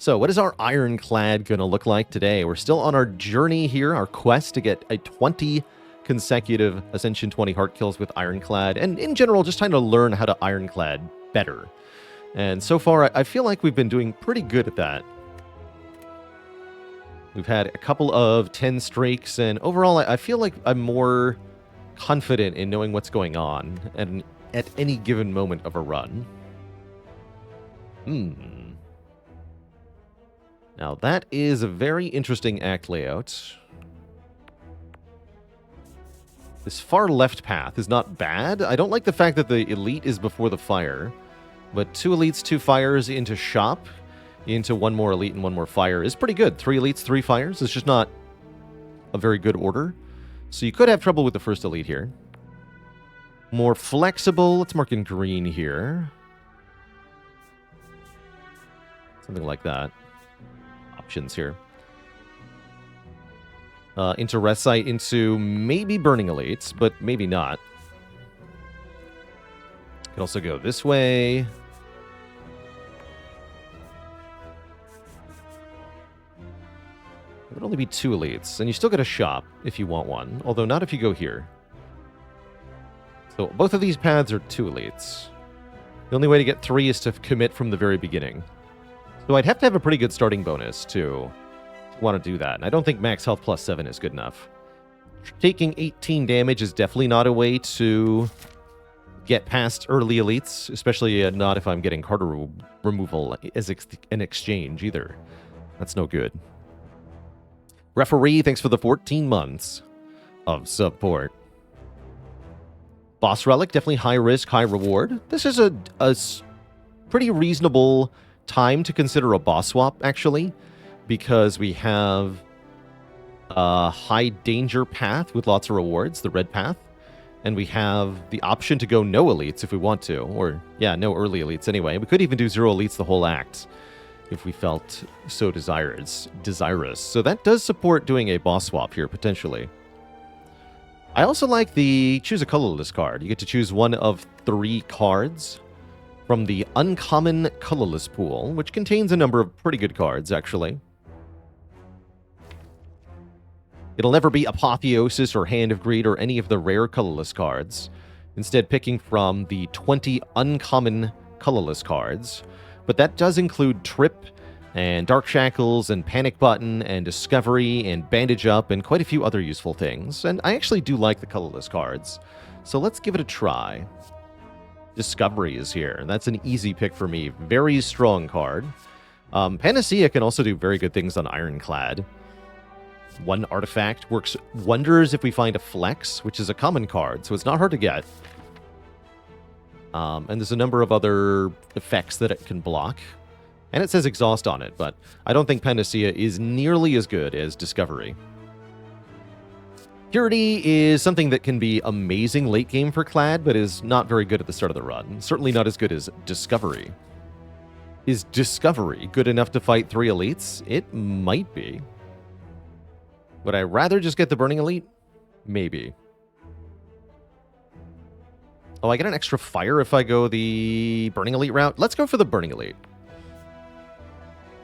So what is our Ironclad going to look like today? We're still on our journey here, our quest to get a 20 consecutive Ascension 20 heart kills with Ironclad, and in general, just trying to learn how to Ironclad better. And so far, I feel like we've been doing pretty good at that. We've had a couple of 10 streaks, and overall, I feel like I'm more confident in knowing what's going on and at any given moment of a run. Now, that is a very interesting act layout. This far left path is not bad. I don't like the fact that the elite is before the fire, but 2 elites, 2 fires into shop, into 1 more elite and 1 more fire is pretty good. 3 elites, 3 fires. It's just not a very good order. So you could have trouble with the first elite here. More flexible. Let's mark in green here. Something like that. Options here. Into rest site, into maybe burning elites, but maybe not. Could also go this way. It would only be 2 elites, and you still get a shop if you want one, although not if you go here. So both of these paths are 2 elites. The only way to get 3 is to commit from the very beginning. So I'd have to have a pretty good starting bonus to want to do that, and I don't think max health plus 7 is good enough. Taking 18 damage is definitely not a way to get past early elites, especially not if I'm getting card removal as an exchange either. That's no good. Referee, thanks for the 14 months of support. Boss Relic, definitely high risk, high reward. This is a pretty reasonable time to consider a boss swap, actually, because we have a high danger path with lots of rewards, the red path, and we have the option to go no elites if we want to, or, yeah, no early elites anyway. We could even do 0 elites the whole act if we felt so desirous. So that does support doing a boss swap here, potentially. I also like the choose a colorless card. You get to choose one of 3 cards from the uncommon colorless pool, which contains a number of pretty good cards, actually. It'll never be Apotheosis or Hand of Greed or any of the rare colorless cards. Instead, picking from the 20 uncommon colorless cards. But that does include Trip, and Dark Shackles, and Panic Button, and Discovery, and Bandage Up, and quite a few other useful things. And I actually do like the colorless cards. So let's give it a try. Discovery is here. That's an easy pick for me. Very strong card. Panacea can also do very good things on Ironclad. 1 artifact works wonders if we find a Flex, which is a common card, so it's not hard to get. And there's a number of other effects that it can block. And it says Exhaust on it, but I don't think Panacea is nearly as good as Discovery. Purity is something that can be amazing late game for Clad, but is not very good at the start of the run. Certainly not as good as Discovery. Is Discovery good enough to fight 3 elites? It might be. Would I rather just get the Burning Elite? Maybe. Oh, I get an extra fire if I go the Burning Elite route? Let's go for the Burning Elite.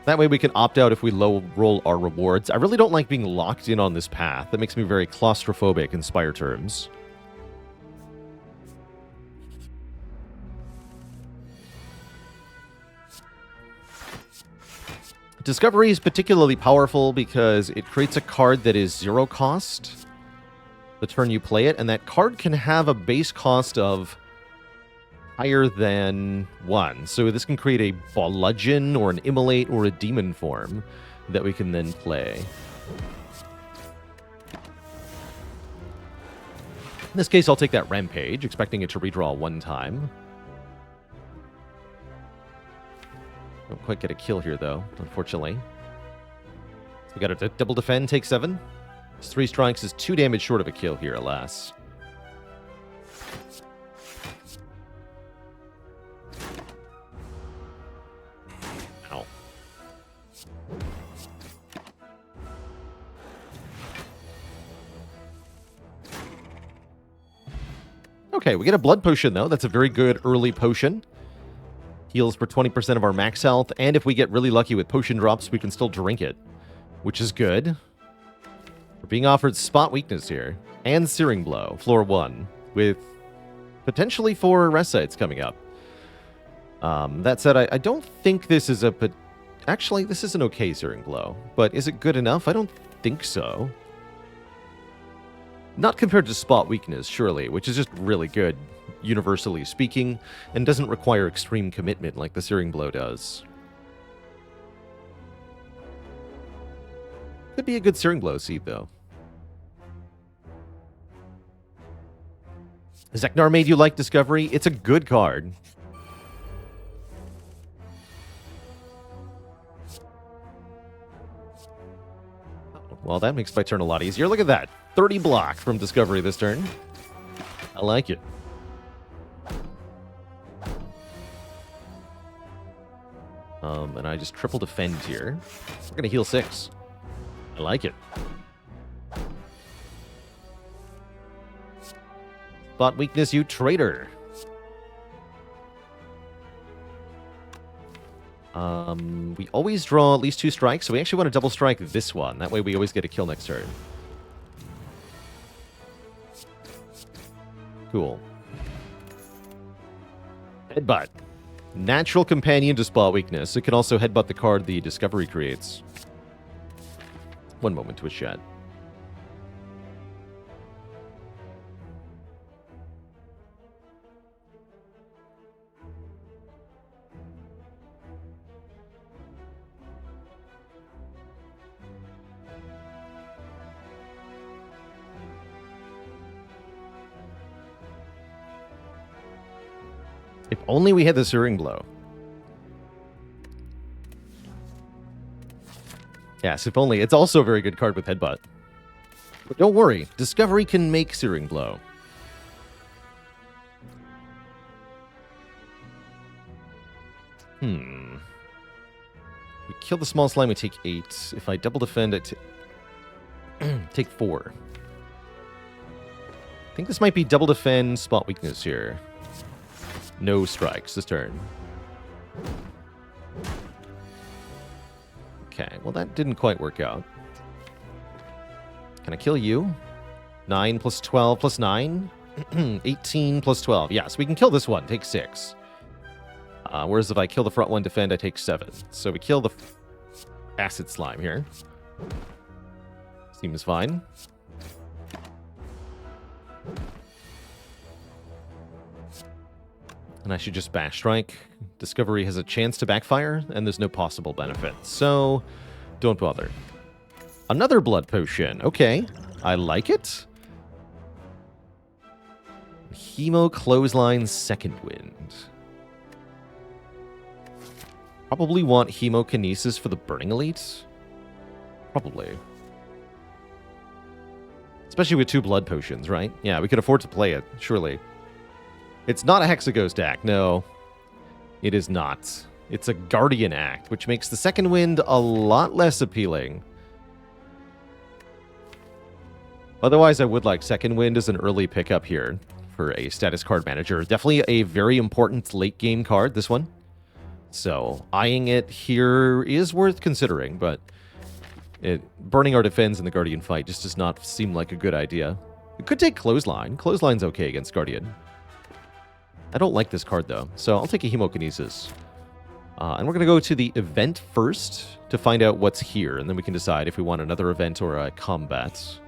That way we can opt out if we low roll our rewards. I really don't like being locked in on this path. That makes me very claustrophobic in Spire terms. Discovery is particularly powerful because it creates a card that is 0 cost the turn you play it, and that card can have a base cost of higher than 1. So this can create a bludgeon or an immolate or a demon form that we can then play. In this case, I'll take that Rampage, expecting it to redraw 1 time. Don't quite get a kill here, though, unfortunately. We got a double defend, take 7. 3 strikes is 2 damage short of a kill here, alas. Ow. Okay, we get a blood potion, though. That's a very good early potion. Heals for 20% of our max health, and if we get really lucky with potion drops, we can still drink it, which is good. We're being offered spot weakness here, and Searing Blow, floor 1, with potentially 4 rest sites coming up. That said, I don't think this is a... Actually, this is an okay Searing Blow, but is it good enough? I don't think so. Not compared to spot weakness, surely, which is just really good, universally speaking, and doesn't require extreme commitment like the Searing Blow does. Could be a good Searing Blow seed, though. Zeknar made you like Discovery? It's a good card. Well, that makes my turn a lot easier. Look at that. 30 block from Discovery this turn. I like it. And I just triple defend here. We're going to heal 6. I like it. Spot weakness, you traitor. We always draw at least 2 strikes, so we actually want to double strike this one. That way we always get a kill next turn. Cool. Headbutt. Natural companion to spot weakness. It can also headbutt the card the Discovery creates. One moment, Twitch chat. If only we had the Searing Blow. Yes, if only. It's also a very good card with Headbutt. But don't worry, Discovery can make Searing Blow. We kill the small slime, we take 8. If I double defend, I take 4. I think this might be double defend, spot weakness here. No strikes this turn. Okay, well that didn't quite work out. Can I kill you? 9 plus 12 plus 9? 18 plus 12. Yes, we can kill this one. Take 6. Whereas if I kill the front one, defend, I take 7. So we kill the acid slime here. Seems fine. And I should just Bash Strike. Discovery has a chance to backfire, and there's no possible benefit. So, don't bother. Another Blood Potion. Okay, I like it. Hemo Clothesline Second Wind. Probably want Hemokinesis for the Burning Elite. Probably. Especially with 2 Blood Potions, right? Yeah, we could afford to play it, surely. It's not a Hexaghost Act, no. It is not. It's a Guardian Act, which makes the Second Wind a lot less appealing. Otherwise, I would like Second Wind as an early pickup here for a status card manager. Definitely a very important late game card, this one. So, eyeing it here is worth considering, but burning our defense in the Guardian fight just does not seem like a good idea. It could take Clothesline. Clothesline's okay against Guardian. I don't like this card, though, so I'll take a Hemokinesis. And we're going to go to the event first to find out what's here, and then we can decide if we want another event or a combat.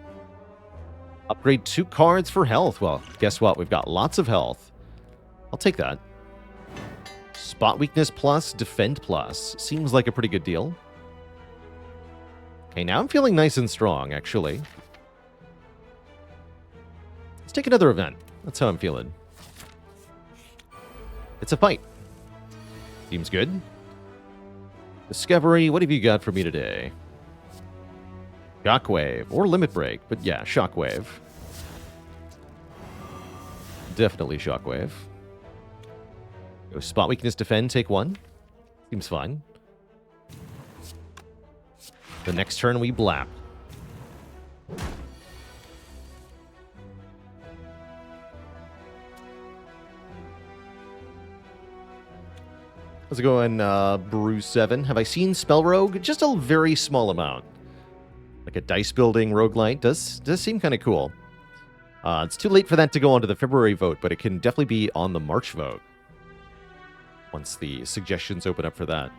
Upgrade 2 cards for health. Well, guess what? We've got lots of health. I'll take that. Spot weakness plus, defend plus. Seems like a pretty good deal. Okay, now I'm feeling nice and strong, actually. Let's take another event. That's how I'm feeling. It's a fight. Seems good. Discovery, what have you got for me today? Shockwave, or Limit Break, but yeah, Shockwave. Definitely Shockwave. Go Spot Weakness, Defend, take 1. Seems fine. The next turn we blap. How's it going, Brew7? Have I seen Spell Rogue? Just a very small amount. Like a dice building roguelite. Does seem kind of cool. It's too late for that to go onto the February vote, but it can definitely be on the March vote. Once the suggestions open up for that.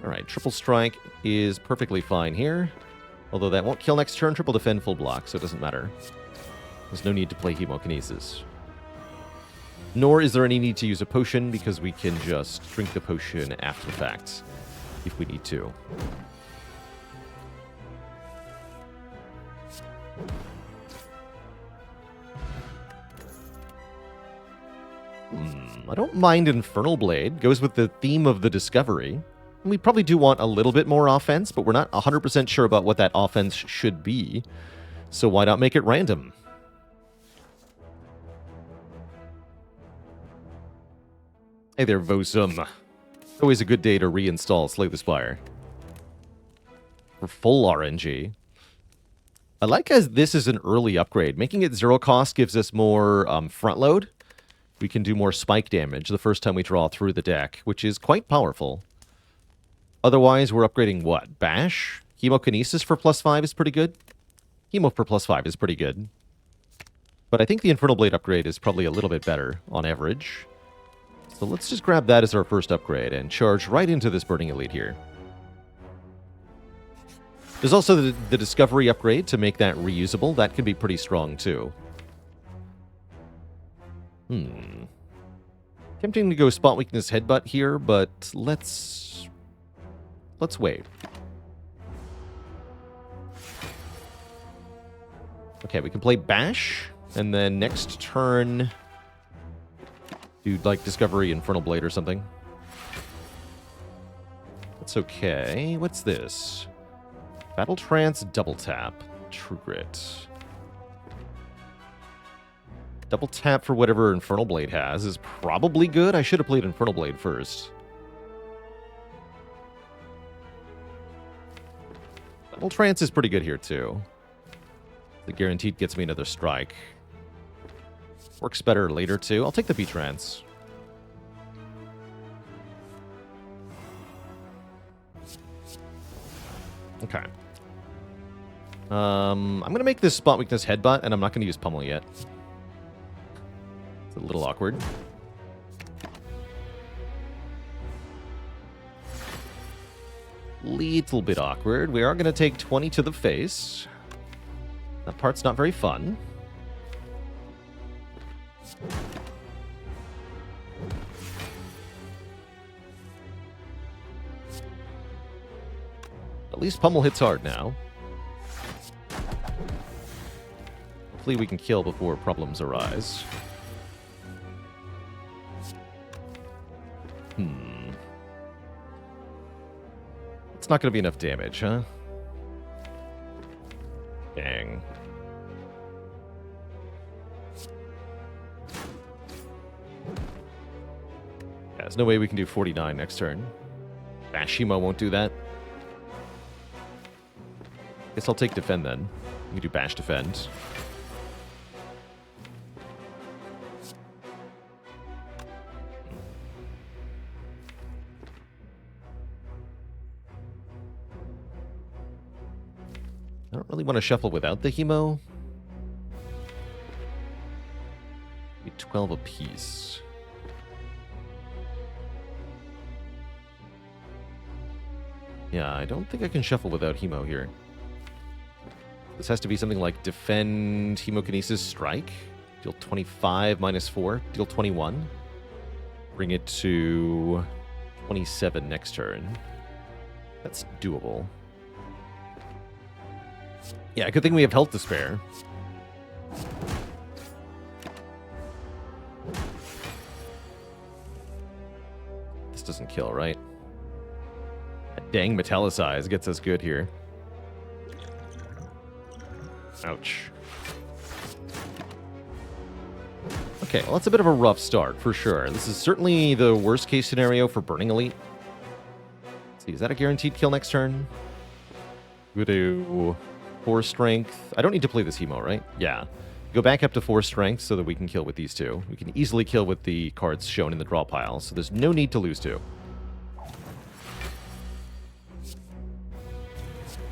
Alright, Triple Strike is perfectly fine here. Although that won't kill next turn, Triple Defend full block, so it doesn't matter. There's no need to play Hemokinesis. Nor is there any need to use a potion, because we can just drink the potion after the fact, if we need to. I don't mind Infernal Blade. Goes with the theme of the Discovery. We probably do want a little bit more offense, but we're not 100% sure about what that offense should be. So why not make it random? Hey there, Vosum. Always a good day to reinstall Slay the Spire. For full RNG. I like as this is an early upgrade. Making it 0 cost gives us more front load. We can do more spike damage the first time we draw through the deck, which is quite powerful. Otherwise, we're upgrading what? Bash? Hemokinesis for +5 is pretty good. Hemo for +5 is pretty good. But I think the Infernal Blade upgrade is probably a little bit better on average. So let's just grab that as our first upgrade and charge right into this Burning Elite here. There's also the Discovery upgrade to make that reusable. That can be pretty strong too. Tempting to go Spot Weakness Headbutt here, but let's wait. Okay, we can play Bash, and then next turn do like Discovery Infernal Blade or something. That's okay. What's this? Battle Trance, Double Tap, True Grit. Double tap for whatever Infernal Blade has is probably good. I should have played Infernal Blade first. Battle Trance is pretty good here, too. The guaranteed gets me another strike. Works better later, too. I'll take the B-Trance. Okay. I'm going to make this Spot Weakness Headbutt, and I'm not going to use Pummel yet. It's a little awkward. Little bit awkward. We are going to take 20 to the face. That part's not very fun. At least Pummel hits hard now. Hopefully we can kill before problems arise. It's not going to be enough damage, huh? Dang. Yeah, there's no way we can do 49 next turn. Bashimo won't do that. Guess I'll take Defend then. We can do Bash Defend. I don't really want to shuffle without the Hemo. Maybe 12 apiece. Yeah, I don't think I can shuffle without Hemo here. This has to be something like Defend, Hemokinesis, Strike. Deal 25 minus 4. Deal 21. Bring it to 27 next turn. That's doable. Yeah, good thing we have health to spare. This doesn't kill, right? That dang Metallicize gets us good here. Ouch. Okay, well, that's a bit of a rough start, for sure. This is certainly the worst case scenario for Burning Elite. Let's see, is that a guaranteed kill next turn? We do 4 strength. I don't need to play this Hemo, right? Yeah. Go back up to 4 strength so that we can kill with these two. We can easily kill with the cards shown in the draw pile, so there's no need to lose 2.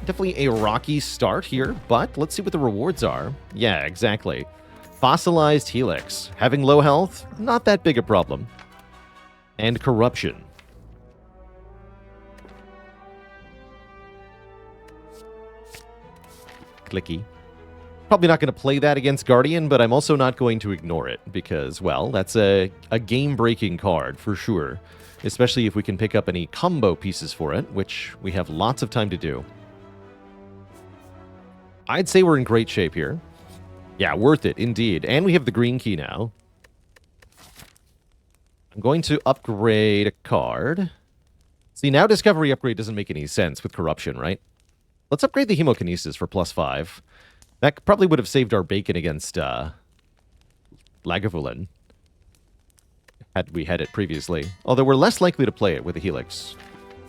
Definitely a rocky start here, but let's see what the rewards are. Yeah, exactly. Fossilized Helix. Having low health, not that big a problem. And Corruption. Clicky. Probably not going to play that against Guardian, but I'm also not going to ignore it because, well, that's a game-breaking card for sure. Especially if we can pick up any combo pieces for it, which we have lots of time to do. I'd say we're in great shape here. Yeah, worth it, indeed. And we have the green key now. I'm going to upgrade a card. See, now Discovery upgrade doesn't make any sense with Corruption, right? Let's upgrade the Hemokinesis for +5. That probably would have saved our bacon against Lagavulin, had we had it previously. Although we're less likely to play it with a Helix.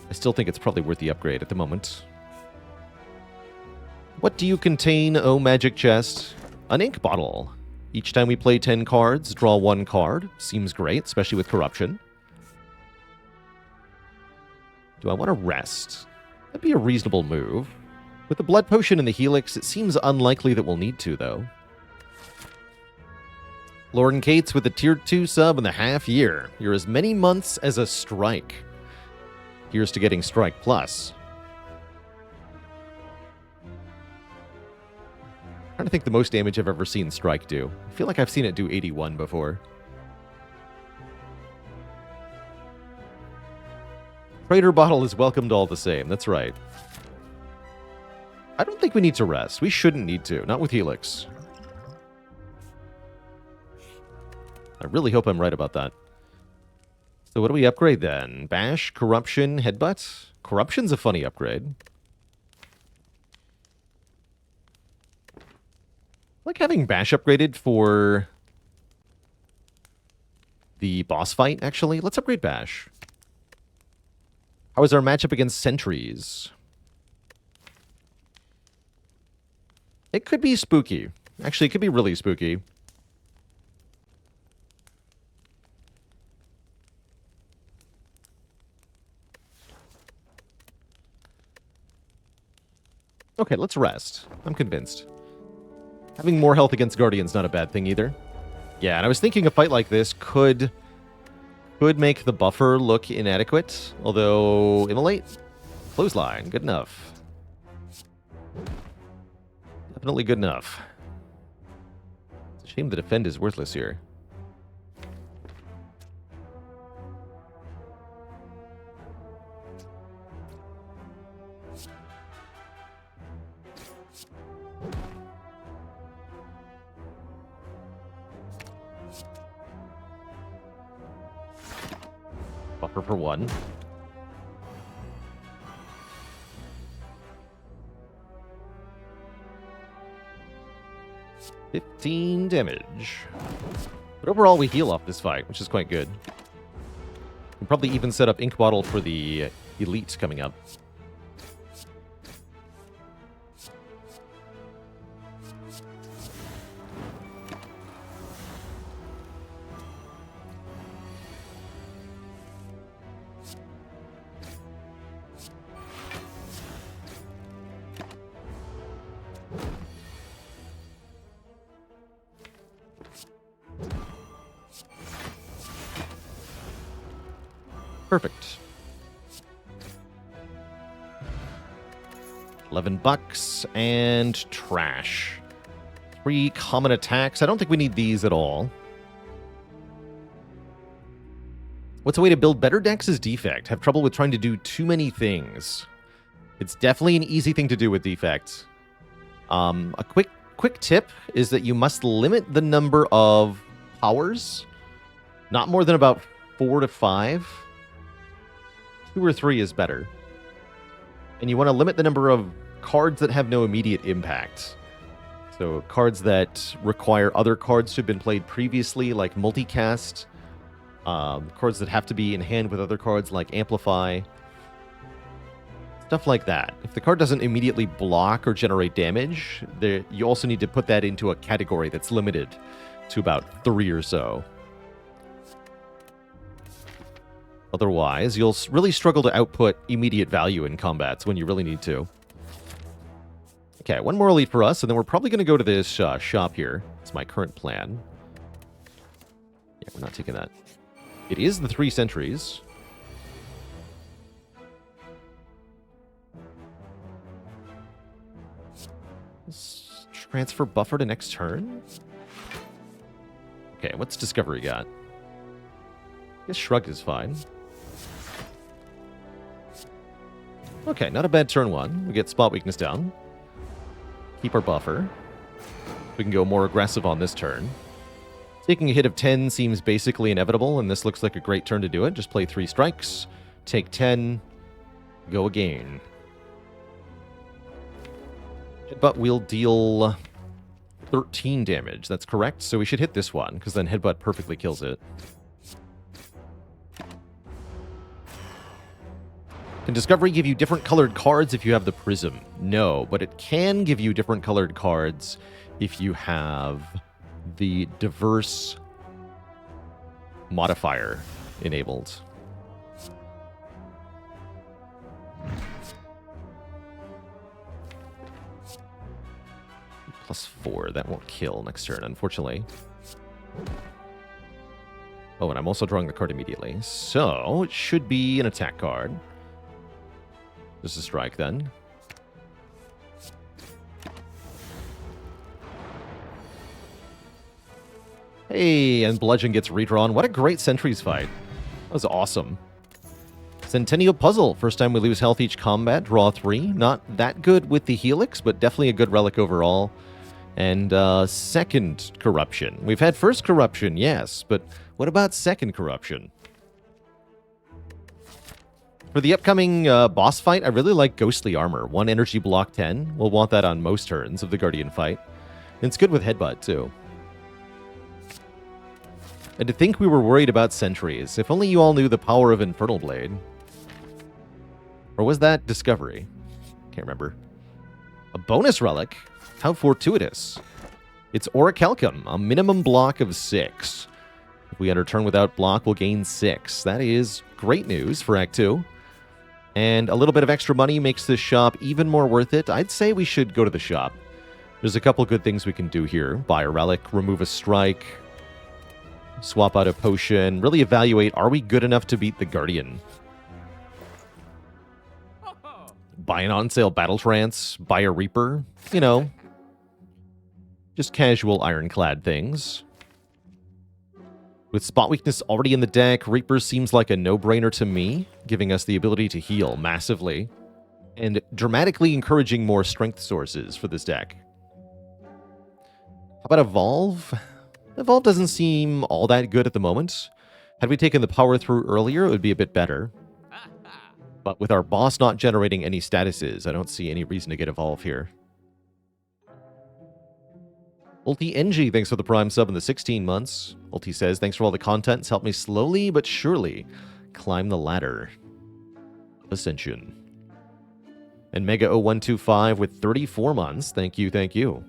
I still think it's probably worth the upgrade at the moment. What do you contain, oh magic chest? An ink bottle. Each time we play 10 cards, draw 1 card. Seems great, especially with Corruption. Do I want to rest? That'd be a reasonable move. With the Blood Potion and the Helix, it seems unlikely that we'll need to, though. Lauren Cates with the Tier 2 sub in the half year. You're as many months as a strike. Here's to getting Strike Plus. I'm trying to think the most damage I've ever seen Strike do. I feel like I've seen it do 81 before. Trader Bottle is welcomed all the same, that's right. I don't think we need to rest. We shouldn't need to, not with Helix. I really hope I'm right about that. So what do we upgrade then? Bash, Corruption, Headbutt? Corruption's a funny upgrade. I like having Bash upgraded for the boss fight, actually. Let's upgrade Bash. How is our matchup against Sentries? It could be spooky. Actually, it could be really spooky. Okay, let's rest. I'm convinced. Having more health against Guardian's not a bad thing either. Yeah, and I was thinking a fight like this could make the buffer look inadequate. Although, Immolate? Clothesline, good enough. Definitely good enough. It's a shame the defend is worthless here. Buffer for 1. $15 damage. But overall, we heal off this fight, which is quite good. We'll probably even set up Ink Bottle for the Elite coming up. Perfect. $11 and trash. 3 common attacks. I don't think we need these at all. What's a way to build better decks is Defect. Have trouble with trying to do too many things. It's definitely an easy thing to do with Defect. A quick tip is that you must limit the number of powers. Not more than about 4 to 5. 2 or 3 is better. And you want to limit the number of cards that have no immediate impact. So cards that require other cards to have been played previously, like multicast. Cards that have to be in hand with other cards, like Amplify. Stuff like that. If the card doesn't immediately block or generate damage, you also need to put that into a category that's limited to about 3 or so. Otherwise, you'll really struggle to output immediate value in combats when you really need to. Okay, one more elite for us, and then we're probably going to go to this shop here. It's my current plan. Yeah, we're not taking that. It is the 3 Sentries. Let's transfer buffer to next turn. Okay, what's Discovery got? I guess Shrugged is fine. Okay, not a bad turn 1. We get Spot Weakness down. Keep our buffer. We can go more aggressive on this turn. Taking a hit of 10 seems basically inevitable, and this looks like a great turn to do it. Just play 3 strikes, take 10, go again. Headbutt will deal 13 damage. That's correct, so we should hit this one, because then Headbutt perfectly kills it. Can Discovery give you different colored cards if you have the Prism? No, but it can give you different colored cards if you have the Diverse modifier enabled. +4, that won't kill next turn, unfortunately. Oh, and I'm also drawing the card immediately. So, it should be an attack card. Just a strike, then. Hey, and Bludgeon gets redrawn. What a great Sentries fight. That was awesome. Centennial Puzzle. First time we lose health each combat. Draw 3. Not that good with the Helix, but definitely a good relic overall. And second Corruption. We've had first Corruption, yes, but what about second Corruption? For the upcoming boss fight, I really like Ghostly Armor. 1 energy block 10. We'll want that on most turns of the Guardian fight. And it's good with Headbutt, too. And to think we were worried about Sentries. If only you all knew the power of Infernal Blade. Or was that Discovery? Can't remember. A bonus relic? How fortuitous. It's Orichalcum, a minimum block of 6. If we enter turn without block, we'll gain 6. That is great news for Act 2. And a little bit of extra money makes this shop even more worth it. I'd say we should go to the shop. There's a couple good things we can do here. Buy a relic, remove a strike, swap out a potion, really evaluate, are we good enough to beat the Guardian? Buy an on-sale Battle Trance, buy a Reaper, you know, just casual ironclad things. With Spot Weakness already in the deck, Reaper seems like a no-brainer to me, giving us the ability to heal massively, and dramatically encouraging more strength sources for this deck. How about Evolve? Evolve doesn't seem all that good at the moment. Had we taken the power through earlier, it would be a bit better. But with our boss not generating any statuses, I don't see any reason to get Evolve here. Ulti NG, thanks for the Prime sub in the 16 months. Ulti says, thanks for all the content. It's helped me slowly but surely climb the ladder. Ascension. And Mega0125 with 34 months. Thank you, thank you.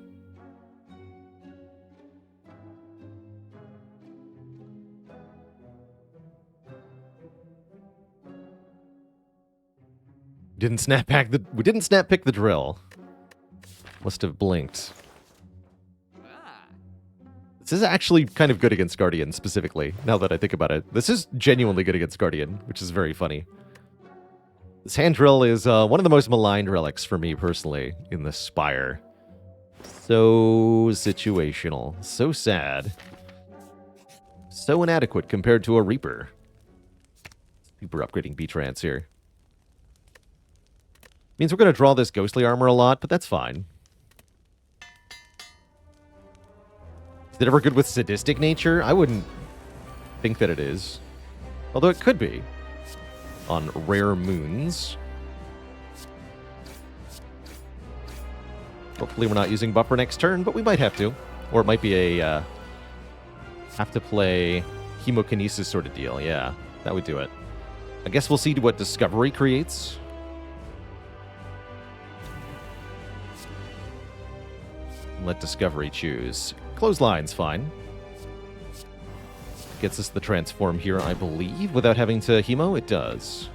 We didn't snap pick the drill. Must have blinked. This is actually kind of good against Guardian, specifically, now that I think about it. This is genuinely good against Guardian, which is very funny. This hand drill is one of the most maligned relics for me, personally, in the Spire. So situational. So sad. So inadequate compared to a Reaper. Super upgrading B-Trance here. Means we're going to draw this Ghostly Armor a lot, but that's fine. Is it ever good with Sadistic Nature? I wouldn't think that it is. Although it could be. On rare moons. Hopefully we're not using Buffer next turn, but we might have to. Or it might be a have to play Hemokinesis sort of deal. Yeah, that would do it. I guess we'll see what Discovery creates. Let Discovery choose. Clothesline's fine. Gets us the transform here, I believe. Without having to hemo, it does.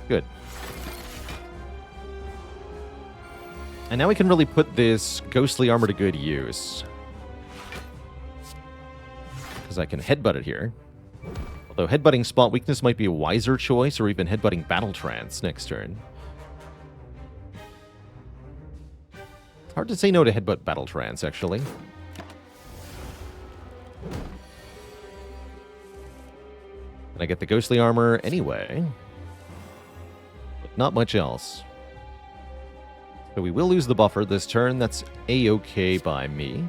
Good. And now we can really put this ghostly armor to good use. Because I can headbutt it here. Although headbutting spot weakness might be a wiser choice, or even headbutting battle trance next turn. Hard to say no to headbutt battle trance, actually. And I get the ghostly armor anyway. But not much else. So we will lose the buffer this turn. That's A-okay by me.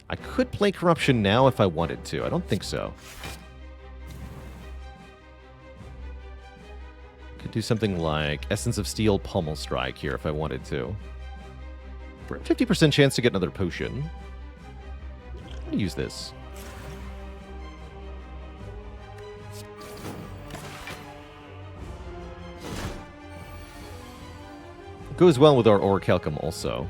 I could play Corruption now if I wanted to. I don't think so. Could do something like Essence of Steel, Pommel Strike here if I wanted to. We're at 50% chance to get another potion. I'm gonna use this. It goes well with our Orichalcum also.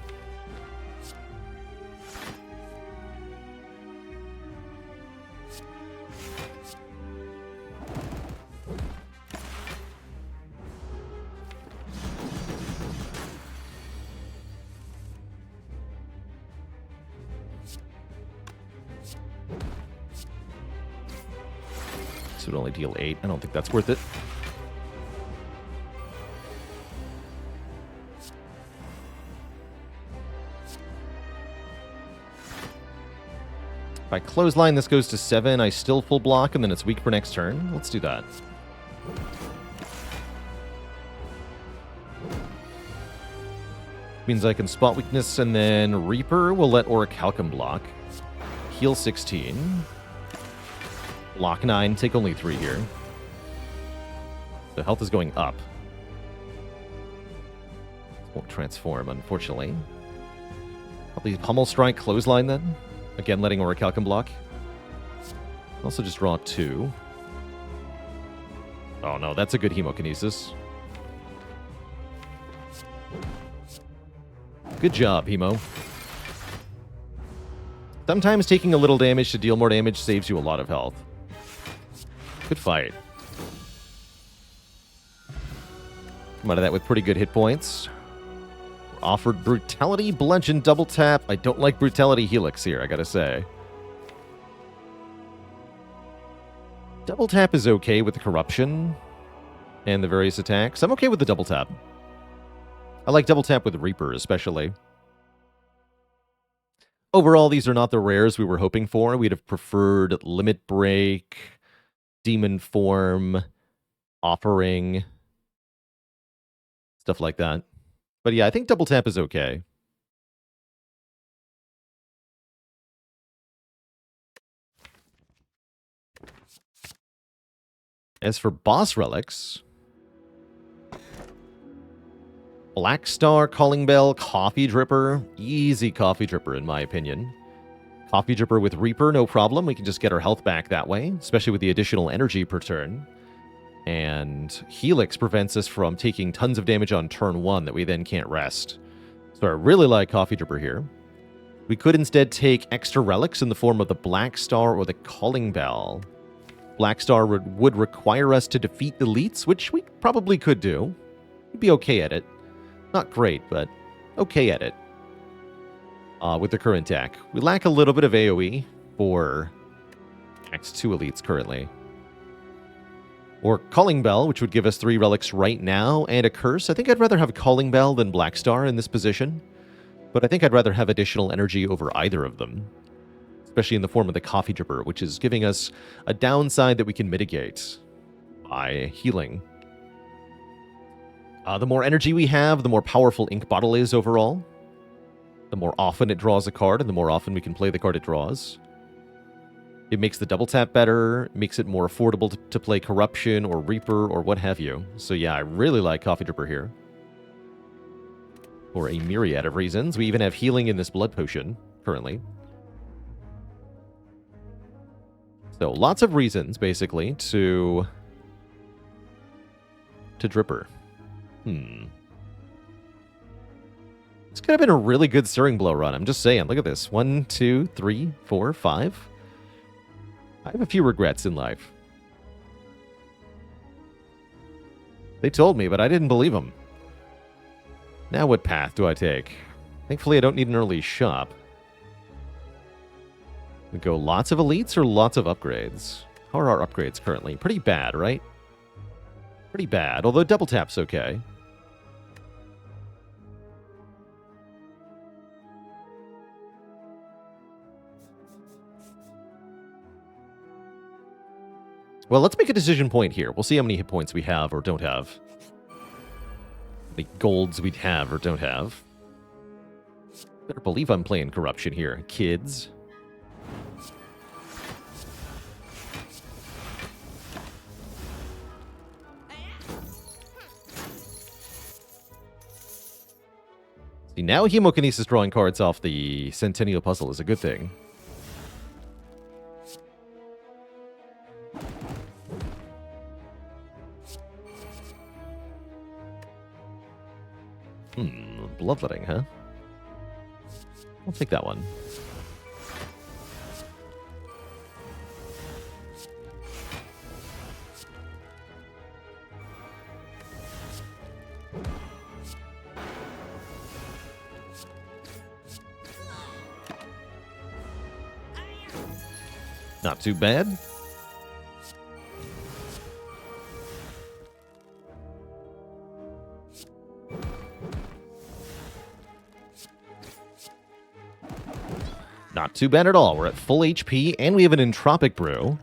So it would only deal 8. I don't think that's worth it. If I clothesline, this goes to 7. I still full block, and then it's weak for next turn. Let's do that. Means I can spot weakness, and then Reaper will let Orichalcum block. Heal 16. Block 9, take only 3 here. The health is going up. Won't transform, unfortunately. Probably Pommel Strike, Clothesline then. Again, letting Orichalcum block. Also just draw 2. Oh no, that's a good Hemokinesis. Good job, Hemo. Sometimes taking a little damage to deal more damage saves you a lot of health. Good fight. Come out of that with pretty good hit points. We're offered Brutality, Bludgeon, Double Tap. I don't like Brutality Helix here, I gotta say. Double Tap is okay with the Corruption and the various attacks. I'm okay with the Double Tap. I like Double Tap with Reaper, especially. Overall, these are not the rares we were hoping for. We'd have preferred Limit Break, Demon Form, Offering, stuff like that. But yeah, I think Double Tap is okay. As for boss relics, Black Star, Calling Bell, Coffee Dripper. Easy Coffee Dripper, in my opinion. Coffee Dripper with Reaper, no problem. We can just get our health back that way, especially with the additional energy per turn. And Helix prevents us from taking tons of damage on turn 1 that we then can't rest. So I really like Coffee Dripper here. We could instead take extra relics in the form of the Black Star or the Calling Bell. Black Star would require us to defeat elites, which we probably could do. We'd be okay at it. Not great, but okay at it. With the current deck. We lack a little bit of AoE for Act 2 elites currently. Or Calling Bell, which would give us 3 relics right now, and a curse. I think I'd rather have Calling Bell than Black Star in this position. But I think I'd rather have additional energy over either of them. Especially in the form of the Coffee Dripper, which is giving us a downside that we can mitigate by healing. The more energy we have, the more powerful Ink Bottle is overall. The more often it draws a card, and the more often we can play the card it draws. It makes the double tap better, makes it more affordable to play Corruption or Reaper or what have you. So yeah, I really like Coffee Dripper here. For a myriad of reasons. We even have healing in this Blood Potion, currently. So lots of reasons, basically, to to Dripper. This could have been a really good Searing Blow run. I'm just saying. Look at this. 1, 2, 3, 4, 5. I have a few regrets in life. They told me, but I didn't believe them. Now what path do I take? Thankfully, I don't need an early shop. We go lots of elites or lots of upgrades? How are our upgrades currently? Pretty bad, right? Pretty bad, although double tap's okay. Well, let's make a decision point here. We'll see how many hit points we have or don't have. How many golds we'd have or don't have. Better believe I'm playing corruption here, kids. See, now Hemokinesis drawing cards off the Centennial Puzzle is a good thing. Bloodletting, huh? I'll take that one. Not too bad. Not too bad at all. We're at full HP, and we have an Entropic Brew,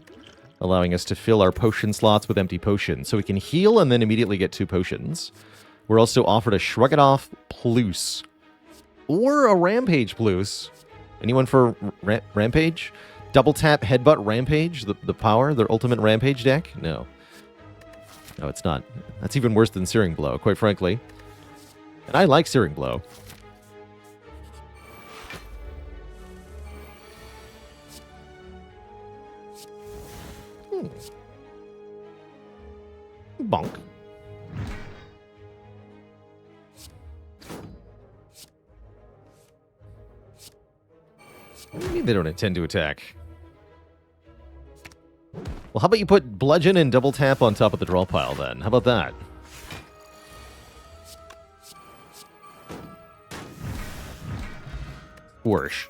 allowing us to fill our potion slots with empty potions. So we can heal and then immediately get 2 potions. We're also offered a Shrug It Off Plus. Or a Rampage Plus. Anyone for Rampage? Double tap, headbutt, Rampage? The power? Their ultimate Rampage deck? No. No, it's not. That's even worse than Searing Blow, quite frankly. And I like Searing Blow. Bonk. What do you mean they don't intend to attack? Well, how about you put Bludgeon and Double Tap on top of the draw pile, then? How about that? Worst.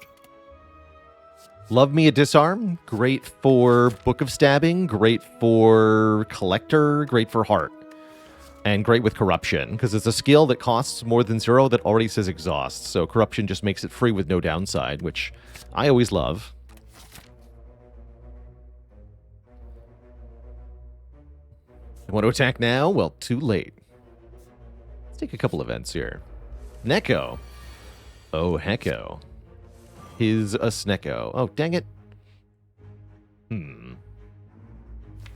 Love Me a Disarm. Great for Book of Stabbing. Great for Collector. Great for Heart. And great with Corruption, because it's a skill that costs more than 0 that already says Exhaust. So Corruption just makes it free with no downside, which I always love. I want to attack now? Well, too late. Let's take a couple events here. Neko. Oh, hecko. Is a Snecko. Oh, dang it.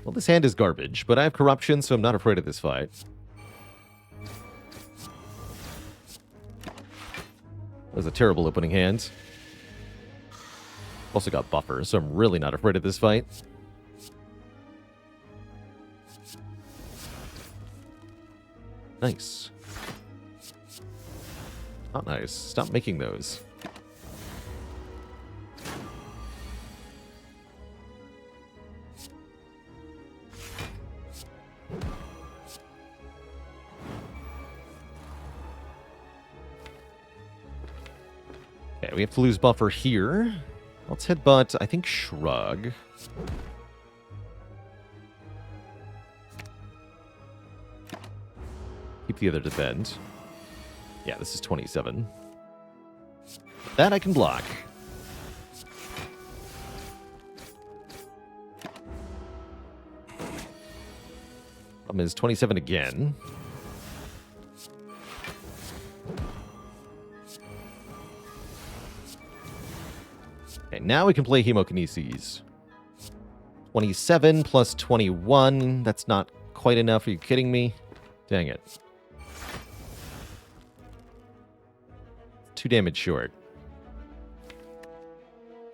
Well, this hand is garbage, but I have Corruption, so I'm not afraid of this fight. That was a terrible opening hand. Also got Buffer, so I'm really not afraid of this fight. Nice. Not nice. Stop making those. Okay, we have to lose Buffer here. Let's headbutt, I think, Shrug. Keep the other defend. Yeah, this is 27. That I can block. Problem is 27 again. Okay, now we can play Hemokinesis. 27 plus 21. That's not quite enough. Are you kidding me? Dang it. 2 damage short.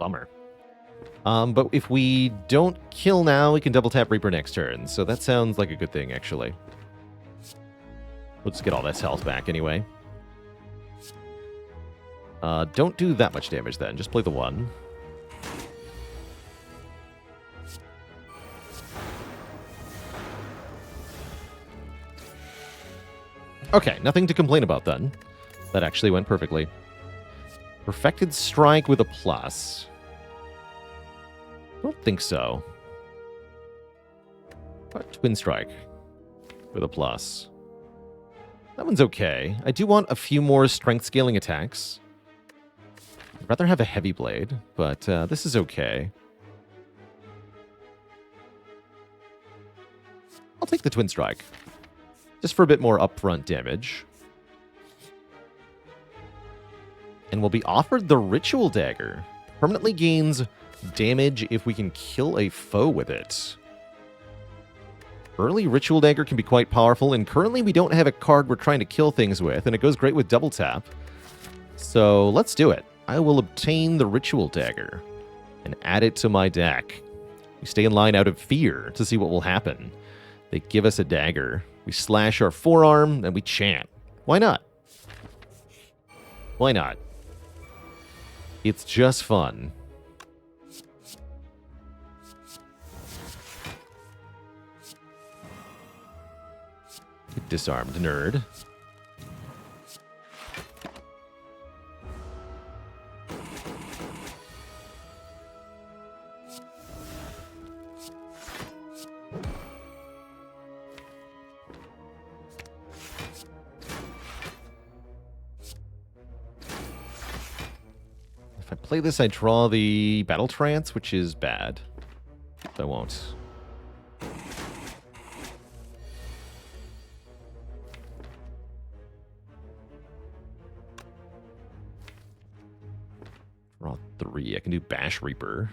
Bummer. But if we don't kill now, we can double tap Reaper next turn. So that sounds like a good thing, actually. We'll just get all this health back anyway. Don't do that much damage then. Just play the 1. Okay, nothing to complain about then. That actually went perfectly. Perfected Strike with a plus. I don't think so. But Twin Strike with a plus. That one's okay. I do want a few more strength scaling attacks. I'd rather have a heavy blade, but this is okay. I'll take the Twin Strike. Just for a bit more upfront damage. And we'll be offered the Ritual Dagger. Permanently gains damage if we can kill a foe with it. Early Ritual Dagger can be quite powerful, and currently we don't have a card we're trying to kill things with, and it goes great with double tap. So let's do it. I will obtain the Ritual Dagger and add it to my deck. We stay in line out of fear to see what will happen. They give us a dagger. We slash our forearm, and we chant. Why not? Why not? It's just fun. Disarmed nerd. If I play this, I draw the Battle Trance, which is bad. I won't. Draw 3. I can do Bash Reaper.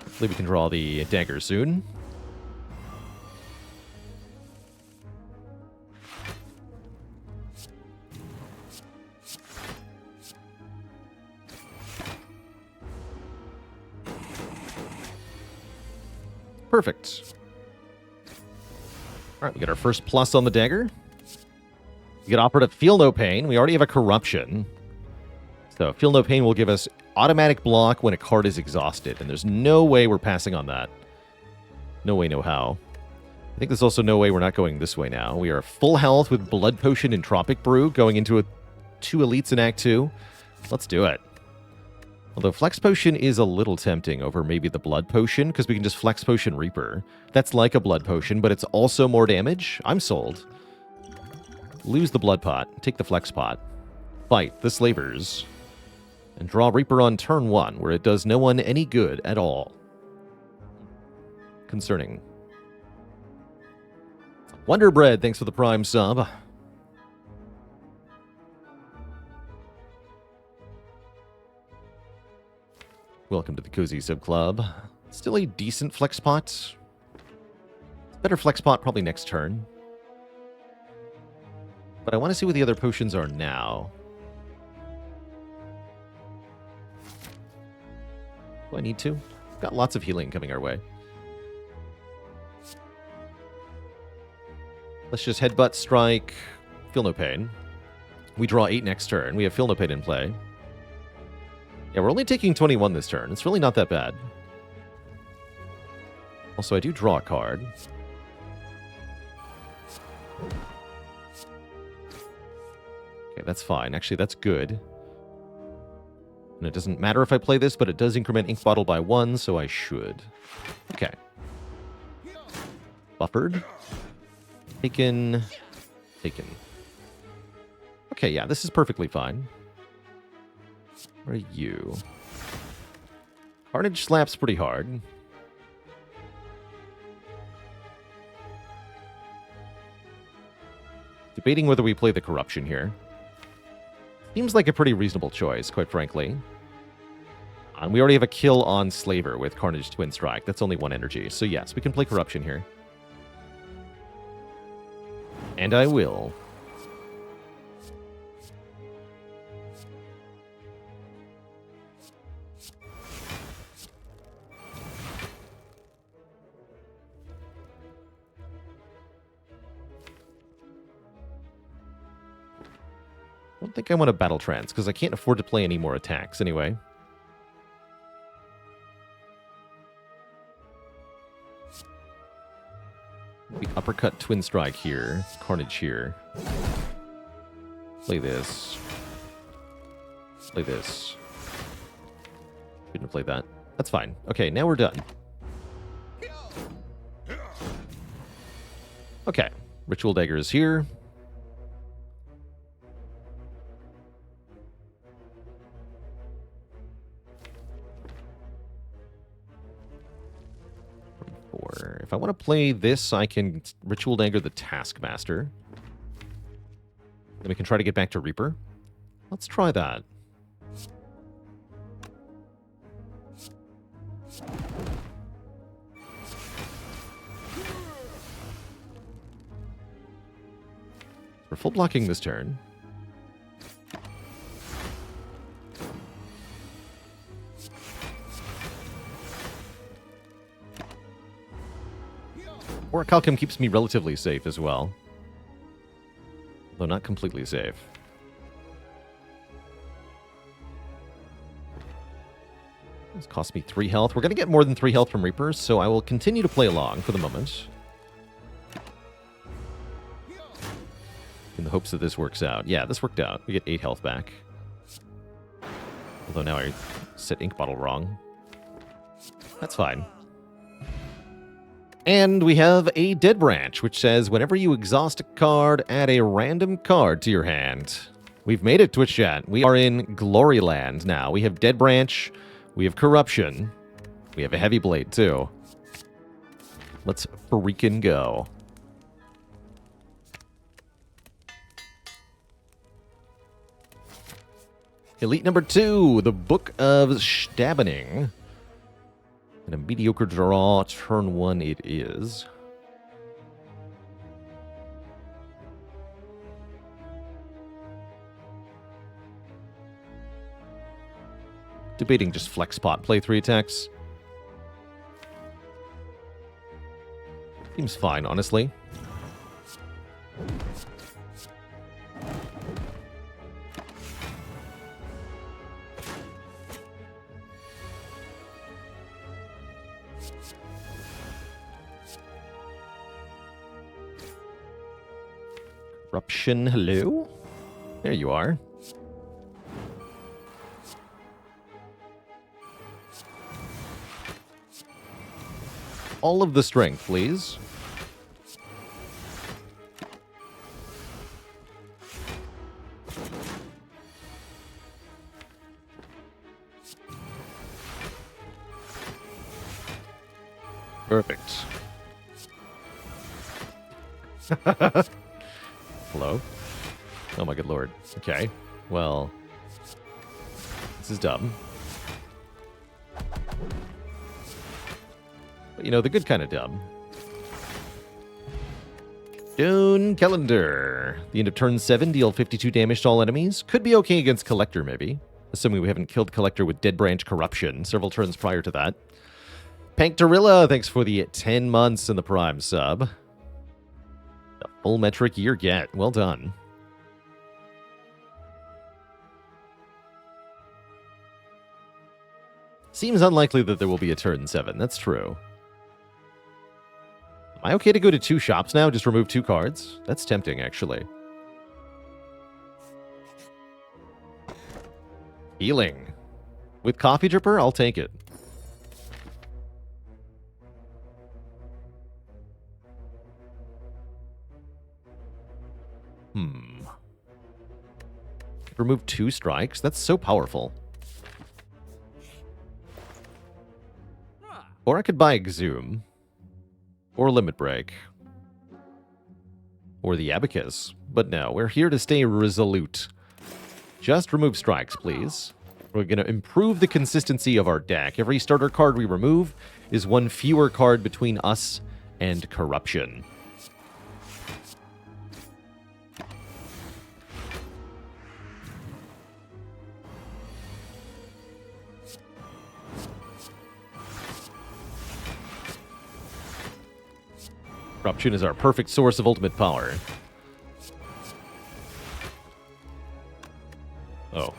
Hopefully we can draw the dagger soon. Perfect. All right, we get our first plus on the dagger. We get offered a Feel No Pain. We already have a Corruption. So Feel No Pain will give us automatic block when a card is exhausted, and there's no way we're passing on that. No way, no how. I think there's also no way we're not going this way now. We are full health with Blood Potion and Tropic Brew, going into 2 elites in Act 2. Let's do it. Although Flex Potion is a little tempting over maybe the Blood Potion, because we can just Flex Potion Reaper. That's like a Blood Potion, but it's also more damage. I'm sold. Lose the Blood Pot. Take the Flex Pot. Fight the Slavers. And draw Reaper on turn 1, where it does no one any good at all. Concerning. Wonderbread, thanks for the Prime sub. Welcome to the Cozy Sub Club. Still a decent flex pot. Better flex pot probably next turn. But I want to see what the other potions are now. Do I need to? Got lots of healing coming our way. Let's just Headbutt, Strike, Feel No Pain. We draw 8 next turn. We have Feel No Pain in play. Yeah, we're only taking 21 this turn. It's really not that bad. Also, I do draw a card. Okay, that's fine. Actually, that's good. And it doesn't matter if I play this, but it does increment Ink Bottle by 1, so I should. Okay. Buffered. Taken. Taken. Okay, yeah, this is perfectly fine. Where are you? Carnage slaps pretty hard. Debating whether we play the Corruption here. Seems like a pretty reasonable choice, quite frankly. And we already have a kill on Slaver with Carnage Twin Strike. That's only 1 energy. So yes, we can play Corruption here. And I will. don't think I want to battle trance, because I can't afford to play any more attacks anyway. We uppercut Twin Strike here. Carnage here. Play this. Play this. Shouldn't have played that. That's fine. Okay, now we're done. Okay. Ritual Dagger is here. If I want to play this, I can Ritual Dagger the Taskmaster. Then we can try to get back to Reaper. Let's try that. We're full blocking this turn. Orichalcum keeps me relatively safe as well. Though not completely safe. This cost me 3 health. We're going to get more than 3 health from Reapers, so I will continue to play along for the moment. In the hopes that this works out. Yeah, this worked out. We get 8 health back. Although now I set Ink Bottle wrong. That's fine. And we have a Dead Branch, which says, whenever you exhaust a card, add a random card to your hand. We've made it, Twitch chat. We are in Gloryland now. We have Dead Branch, we have Corruption, we have a Heavy Blade, too. Let's freaking go. Elite number 2, the Book of Stabbening. And a mediocre draw, turn 1 it is. Debating just flex pot, play 3 attacks. Seems fine, honestly. Corruption, hello? There you are. All of the strength, please. Perfect. Hello? Oh my good lord. Okay. Well, this is dumb. But you know, the good kind of dumb. Dune Calendar. The end of turn 7, deal 52 damage to all enemies. Could be okay against Collector, maybe. Assuming we haven't killed Collector with Dead Branch Corruption several turns prior to that. Panktorilla, thanks for the 10 months in the Prime sub. The full metric year get. Well done. Seems unlikely that there will be a turn 7. That's true. Am I okay to go to 2 shops now? Just remove 2 cards? That's tempting, actually. Healing. With Coffee Dripper, I'll take it. Remove 2 strikes? That's so powerful. Or I could buy Exhume. Or Limit Break. Or the Abacus. But no, we're here to stay resolute. Just remove strikes, please. We're going to improve the consistency of our deck. Every starter card we remove is 1 fewer card between us and Corruption. Corruption is our perfect source of ultimate power. Oh.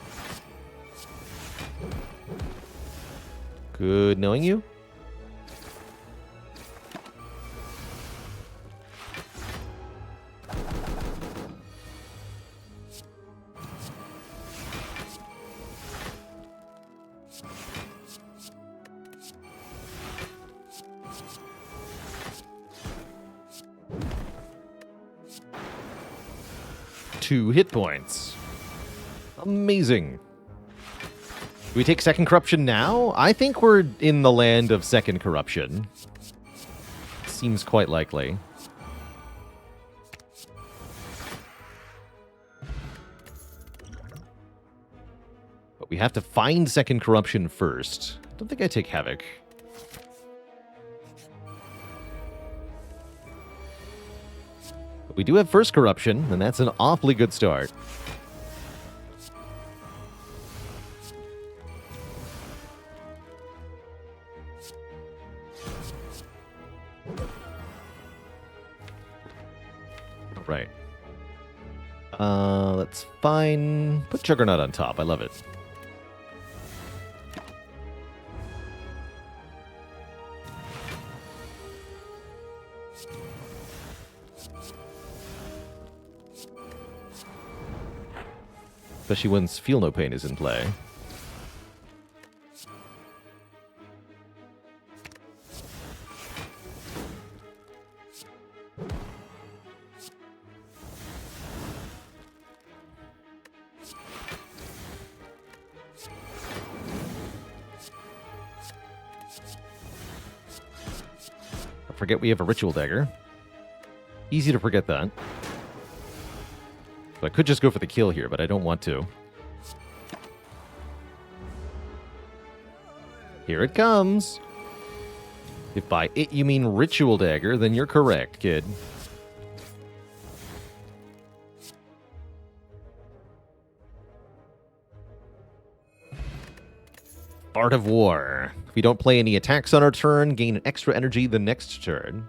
Good knowing you. Two hit points. Amazing. Do we take second corruption now? I think we're in the land of second corruption. Seems quite likely. But we have to find second corruption first. I don't think I take Havoc. We do have first corruption, and that's an awfully good start. Right. Let's find... Put Juggernaut on top. I love it. Especially when Feel No Pain is in play. I forget we have a Ritual Dagger. Easy to forget that. So I could just go for the kill here, but I don't want to. Here it comes. If by it you mean Ritual Dagger, then you're correct, kid. Art of War. If we don't play any attacks on our turn, gain an extra energy the next turn.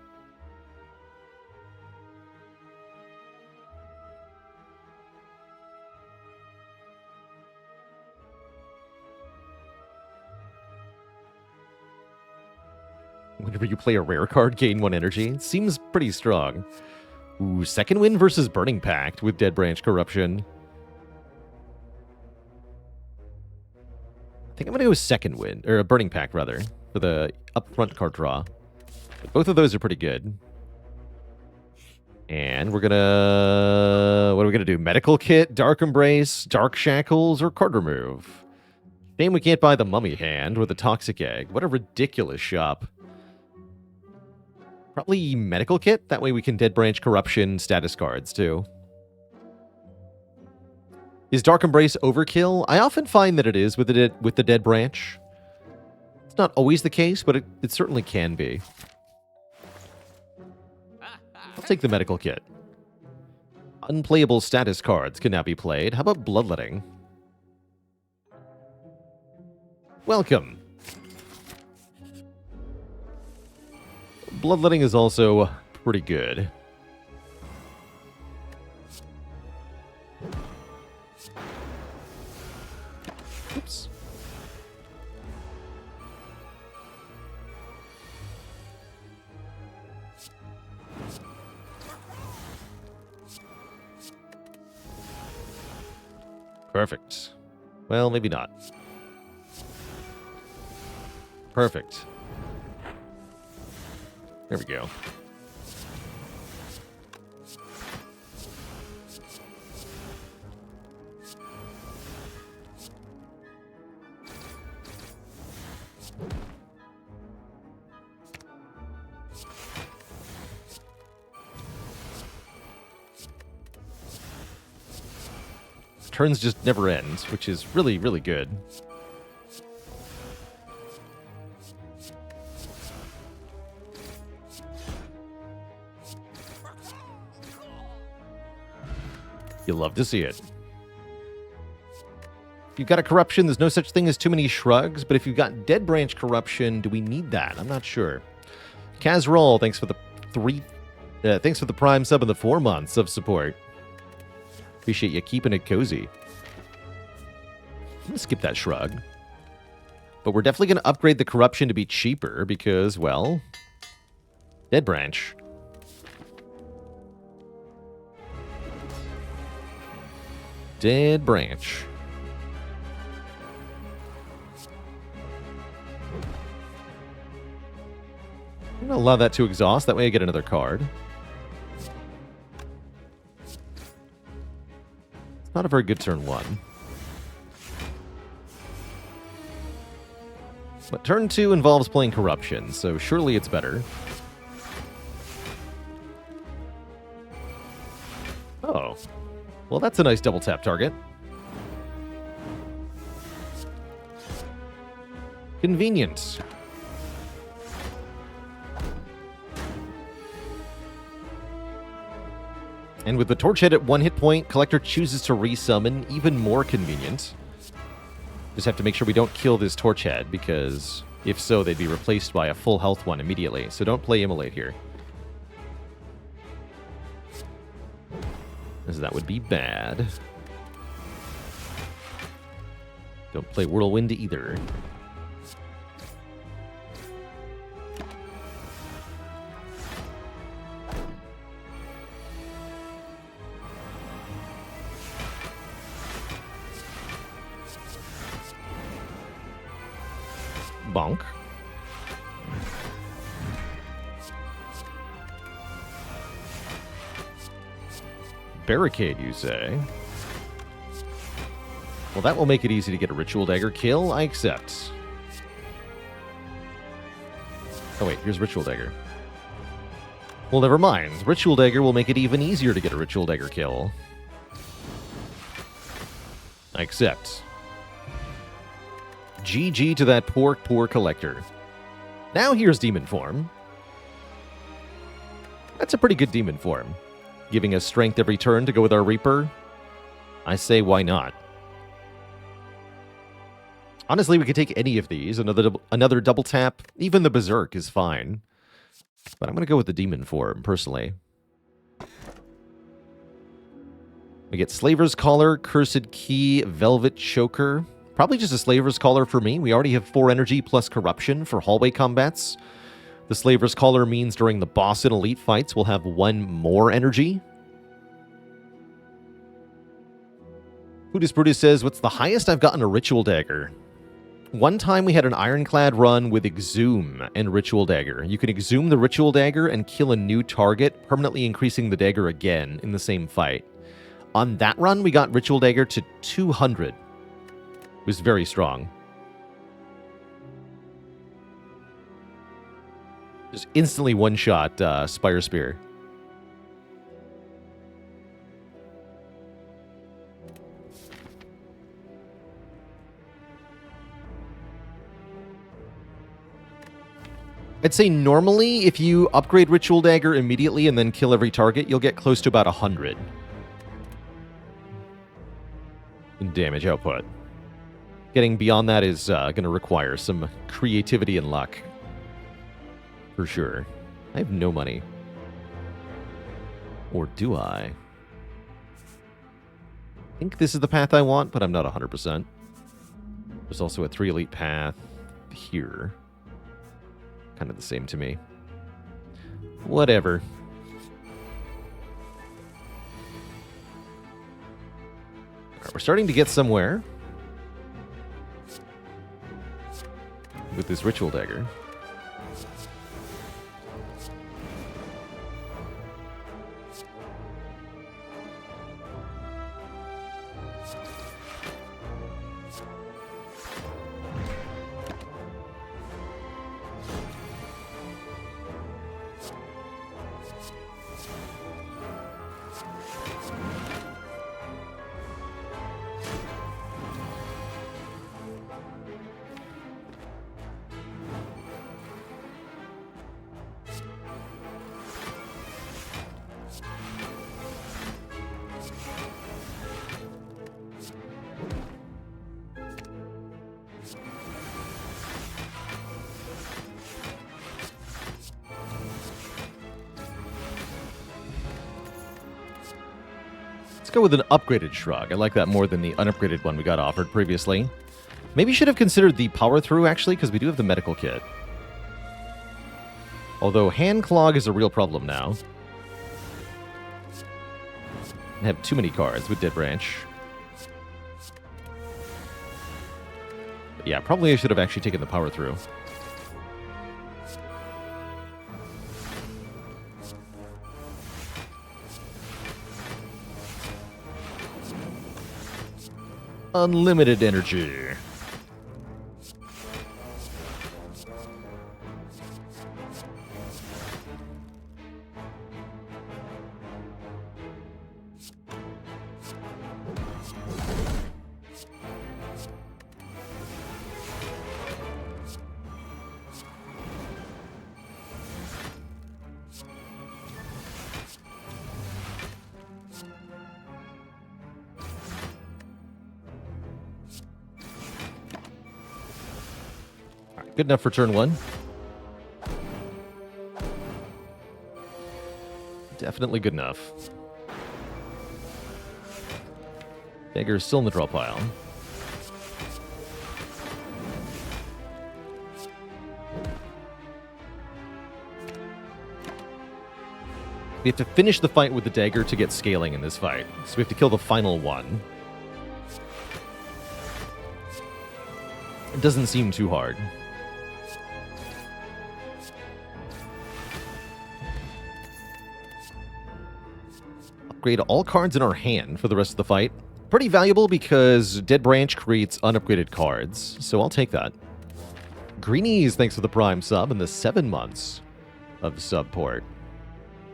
Whenever you play a rare card, gain 1 energy. It seems pretty strong. Ooh, Second Wind versus Burning Pact with Dead Branch Corruption. I think I'm going to go with Second Wind, or a Burning Pact, rather, for the upfront card draw. But both of those are pretty good. And we're going to... What are we going to do? Medical Kit, Dark Embrace, Dark Shackles, or card remove? Shame we can't buy the Mummy Hand with the Toxic Egg. What a ridiculous shop. Probably Medical Kit. That way we can Dead Branch Corruption status cards, too. Is Dark Embrace overkill? I often find that it is with the Dead Branch. It's not always the case, but it certainly can be. I'll take the Medical Kit. Unplayable status cards can now be played. How about Bloodletting? Welcome. Bloodletting is also pretty good. Oops. Perfect. Well, maybe not. Perfect. There we go. Turns just never end, which is really, really good. You love to see it. If you've got a corruption, there's no such thing as too many shrugs, but if you've got Dead Branch Corruption, do we need that? I'm not sure. Kazroll, thanks for the thanks for the Prime sub and the 4 months of support. Appreciate you keeping it cozy. gonna skip that shrug. But we're definitely going to upgrade the corruption to be cheaper because, well, Dead Branch. Dead Branch. I'm going to allow that to exhaust. That way I get another card. It's not a very good turn 1. But turn 2 involves playing Corruption, so surely it's better. Oh. Well, that's a nice double tap target. Convenient. And with the Torch Head at 1 hit point, Collector chooses to resummon, even more convenient. Just have to make sure we don't kill this Torch Head, because if so, they'd be replaced by a full health one immediately. So don't play Immolate here, as that would be bad. Don't play Whirlwind either. Bonk. Barricade, you say? Well, that will make it easy to get a Ritual Dagger kill. I accept. Oh wait, here's Ritual Dagger. Well, never mind. Ritual Dagger will make it even easier to get a Ritual Dagger kill. I accept. GG to that poor collector. Now here's Demon Form. That's a pretty good Demon Form. Giving us strength every turn to go with our Reaper. I say, why not? Honestly, we could take any of these. Another double tap. Even the Berserk is fine. But I'm going to go with the Demon Form, personally. We get Slaver's Collar, Cursed Key, Velvet Choker. Probably just a Slaver's Collar for me. We already have 4 energy plus Corruption for hallway combats. The Slaver's Collar means during the boss and elite fights, we'll have 1 more energy. Brutus says, what's the highest I've gotten a Ritual Dagger? One time we had an Ironclad run with Exhume and Ritual Dagger. You can Exhume the Ritual Dagger and kill a new target, permanently increasing the dagger again in the same fight. On that run, we got Ritual Dagger to 200. Was very strong. Just instantly one-shot Spire Spear. I'd say normally, if you upgrade Ritual Dagger immediately and then kill every target, you'll get close to about 100 in damage output. Getting beyond that is going to require some creativity and luck. For sure. I have no money. Or do I? I think this is the path I want, but I'm not 100%. There's also a 3 elite path here. Kind of the same to me. Whatever. Alright, we're starting to get somewhere with this Ritual Dagger. Let's go with an upgraded Shrug. I like that more than the unupgraded one we got offered previously. Maybe should have considered the Power Through, actually, because we do have the medical kit. Although Hand Clog is a real problem now. I have too many cards with Dead Branch. But yeah, probably I should have actually taken the Power Through. Unlimited energy. Good enough for turn 1. Definitely good enough. Dagger's still in the draw pile. We have to finish the fight with the dagger to get scaling in this fight. So we have to kill the final one. It doesn't seem too hard. Upgrade all cards in our hand for the rest of the fight. Pretty valuable because Dead Branch creates unupgraded cards, so I'll take that. Greenies, thanks for the Prime sub and the 7 months of support.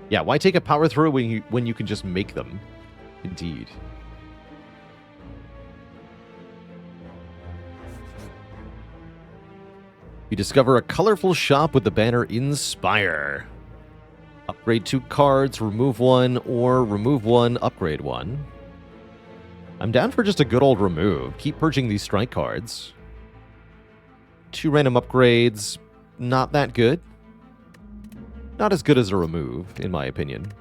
Yeah, why take a Power Through when you can just make them? Indeed. You discover a colorful shop with the banner Inspire. Upgrade 2 cards, remove 1, or remove 1, upgrade 1. I'm down for just a good old remove. Keep purging these strike cards. 2 random upgrades, not that good. Not as good as a remove, in my opinion.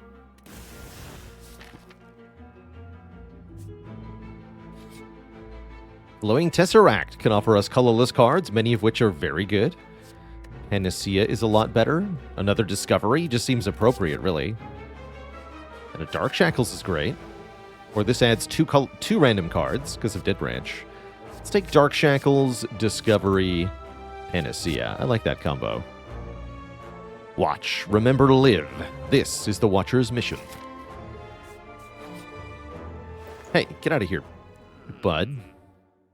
Glowing Tesseract can offer us colorless cards, many of which are very good. Panacea is a lot better. Another Discovery just seems appropriate, really. And a Dark Shackles is great. Or this adds 2 random cards because of Dead Branch. Let's take Dark Shackles, Discovery, Panacea. I like that combo. Watch. Remember to live. This is the Watcher's mission. Hey, get out of here, bud.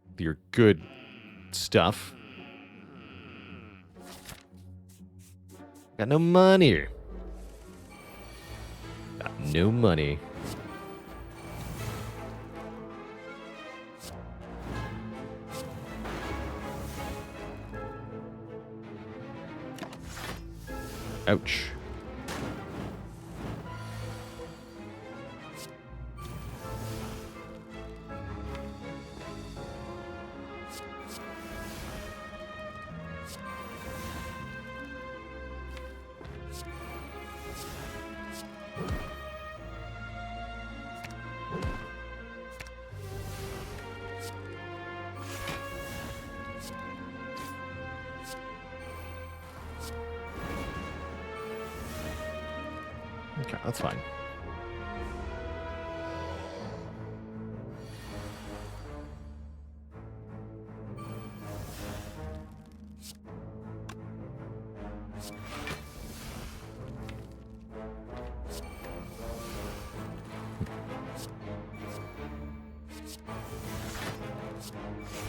With your good stuff. Got no money. Got no money. Ouch. Okay, that's fine.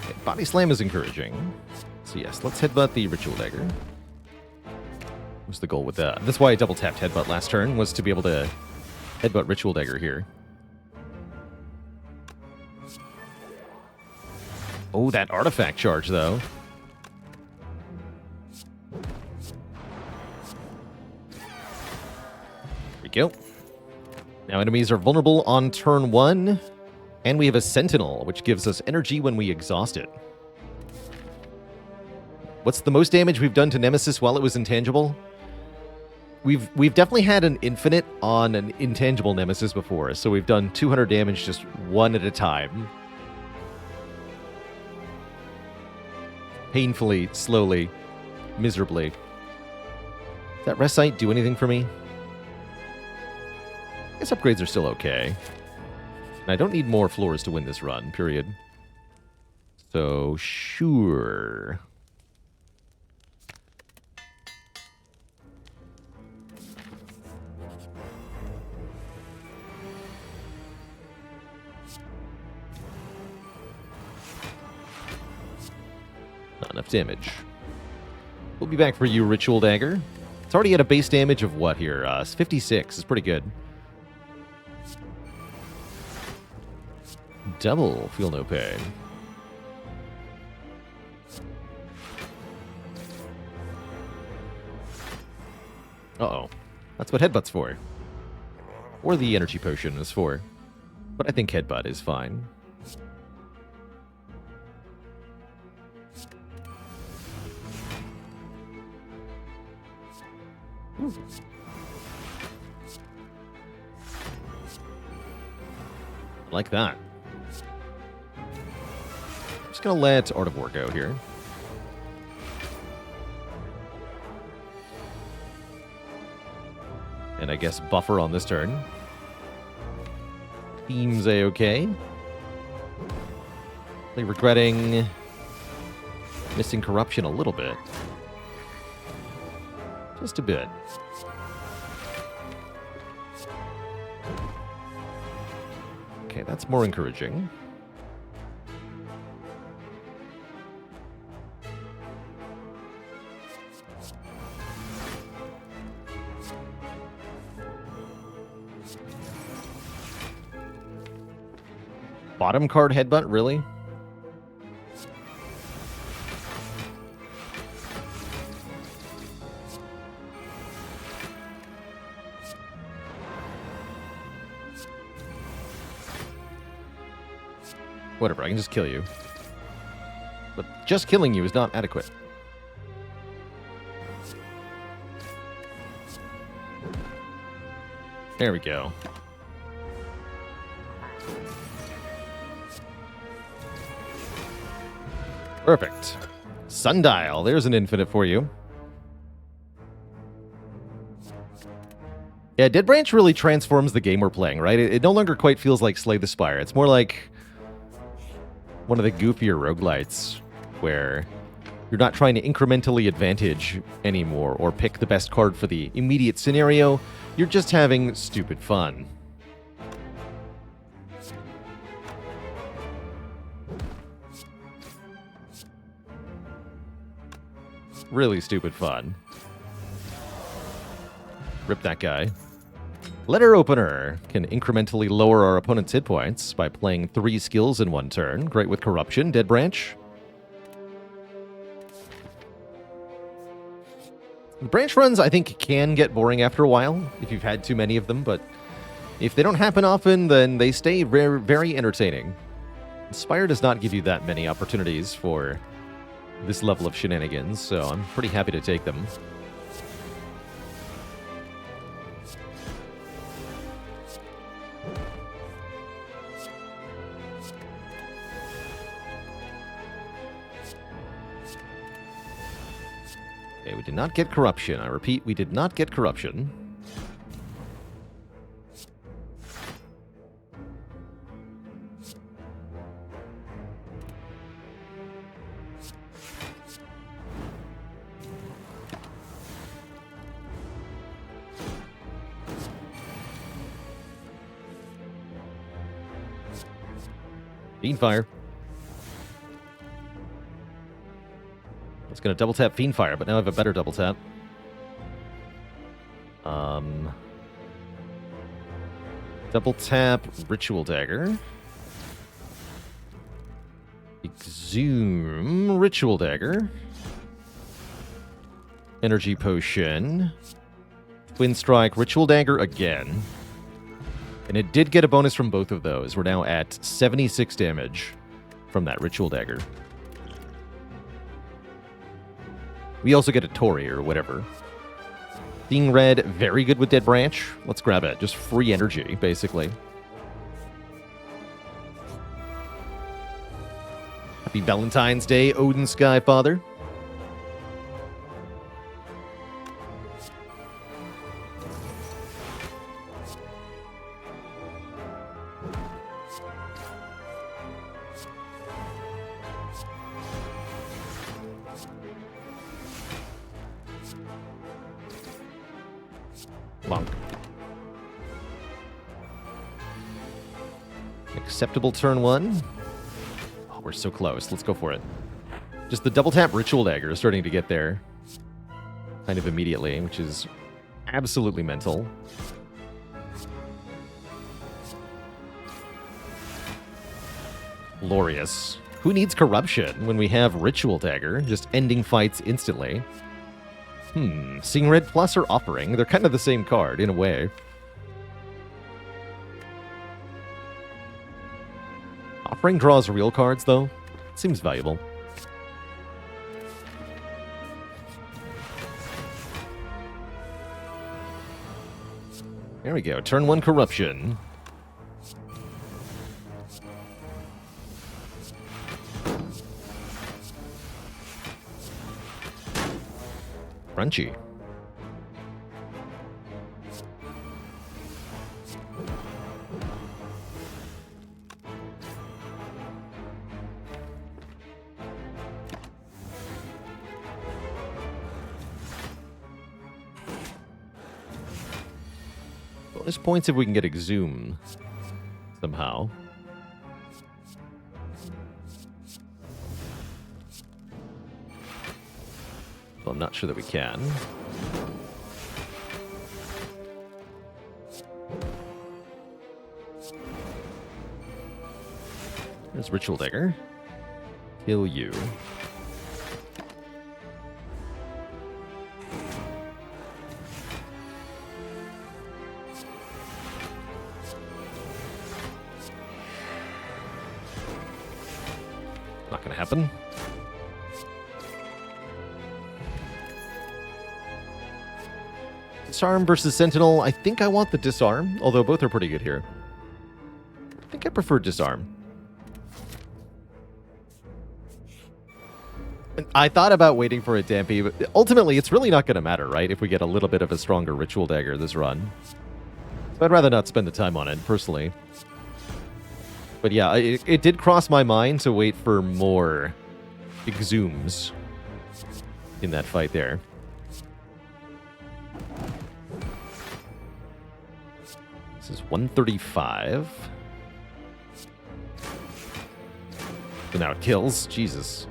Okay, Body Slam is encouraging. So yes, let's headbutt the Ritual Dagger. Was the goal with that. That's why I double tapped Headbutt last turn, was to be able to Headbutt Ritual Dagger here. Oh, that artifact charge, though. There we go. Now enemies are vulnerable on turn 1, and we have a Sentinel, which gives us energy when we exhaust it. What's the most damage we've done to Nemesis while it was intangible? we've definitely had an infinite on an intangible nemesis before, so we've done 200 damage just one at a time. Painfully, slowly, miserably. Does that rest site do anything for me? I guess upgrades are still okay. And I don't need more floors to win this run, period. So, sure. Not enough damage. We'll be back for you, Ritual Dagger. It's already at a base damage of what here? 56. It's pretty good. Double. Feel no pain. Uh-oh. That's what Headbutt's for. Or the Energy Potion is for. But I think Headbutt is fine. Ooh. Like that. I'm just going to let Art of War go here. And I guess buffer on this turn. Seems a-okay. Really regretting missing corruption a little bit. Just a bit. Okay, that's more encouraging. Bottom card Headbutt, really? Whatever, I can just kill you. But just killing you is not adequate. There we go. Perfect. Sundial, there's an infinite for you. Yeah, Dead Branch really transforms the game we're playing, right? It no longer quite feels like Slay the Spire. It's more like one of the goofier roguelites where you're not trying to incrementally advantage anymore or pick the best card for the immediate scenario. You're just having stupid fun. Really stupid fun. Rip that guy. Letter Opener can incrementally lower our opponent's hit points by playing 3 skills in one turn. Great with Corruption. Dead Branch. Branch runs, I think, can get boring after a while if you've had too many of them, but if they don't happen often, then they stay very entertaining. Spire does not give you that many opportunities for this level of shenanigans, so I'm pretty happy to take them. Okay, we did not get Corruption. I repeat, we did not get Corruption. Fiendfire. I was going to double tap Fiendfire, but now I have a better double tap. Double tap Ritual Dagger. Exhume Ritual Dagger. Energy Potion. Twin Strike Ritual Dagger again. And it did get a bonus from both of those. We're now at 76 damage from that Ritual Dagger. We also get a Tori or whatever. Seeing red, very good with Dead Branch. Let's grab it. Just free energy, basically. Happy Valentine's Day, Odin Skyfather. Monk. Acceptable turn 1. Oh, we're so close. Let's go for it. Just the double tap Ritual Dagger is starting to get there. Kind of immediately, which is absolutely mental. Glorious. Who needs Corruption when we have Ritual Dagger, just ending fights instantly? Seeing Red Plus or Offering? They're kind of the same card, in a way. Offering draws real cards, though. Seems valuable. There we go. Turn 1 Corruption. Crunchy. Bonus points if we can get Exhume somehow. Well, I'm not sure that we can. There's Ritual Dagger. Kill you. Not gonna happen. Disarm versus Sentinel. I think I want the Disarm, although both are pretty good here. I think I prefer Disarm. I thought about waiting for a Dampy, but ultimately it's really not going to matter, right? If we get a little bit of a stronger Ritual Dagger this run. So I'd rather not spend the time on it, personally. But yeah, it did cross my mind to wait for more Exhumes in that fight there. This is 135. So now it kills. Jesus.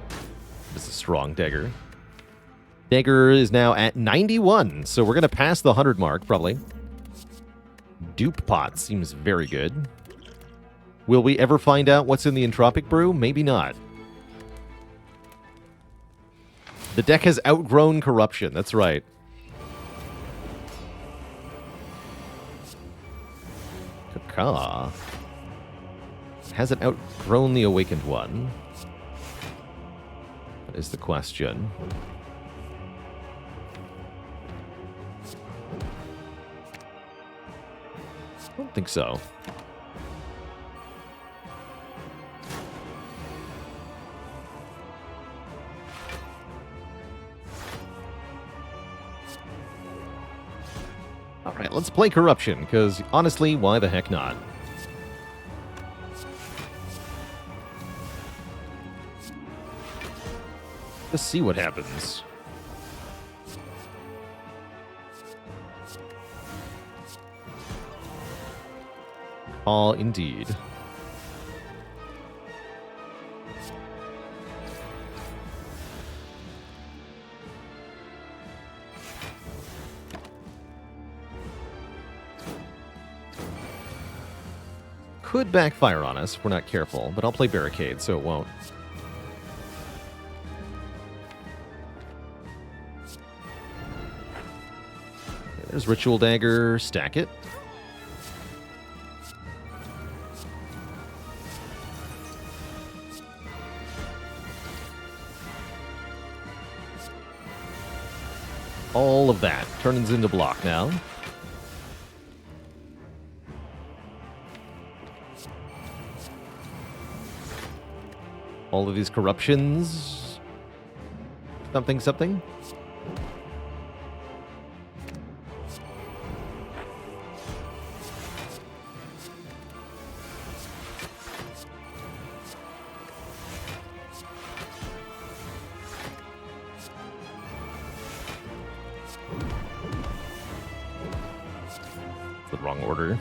This is a strong dagger. Dagger is now at 91, so we're going to pass the 100 mark, probably. Dupe Pot seems very good. Will we ever find out what's in the Entropic Brew? Maybe not. The deck has outgrown Corruption, that's right. Kaka hasn't outgrown the Awakened One. That is the question. I don't think so. Alright, let's play Corruption, because honestly, why the heck not? Let's see what happens. Oh, indeed. Could backfire on us if we're not careful, but I'll play Barricade, so it won't. There's Ritual Dagger, stack it. All of that turns into block now. All of these corruptions. Something, something. The wrong order.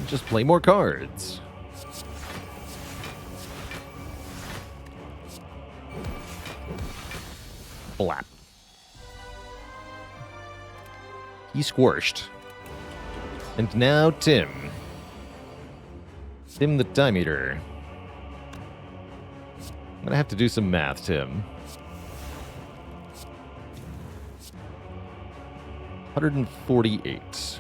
Just play more cards. Blap. He squished. And now Tim. Tim the Time Eater. I'm gonna have to do some math, Tim. 148.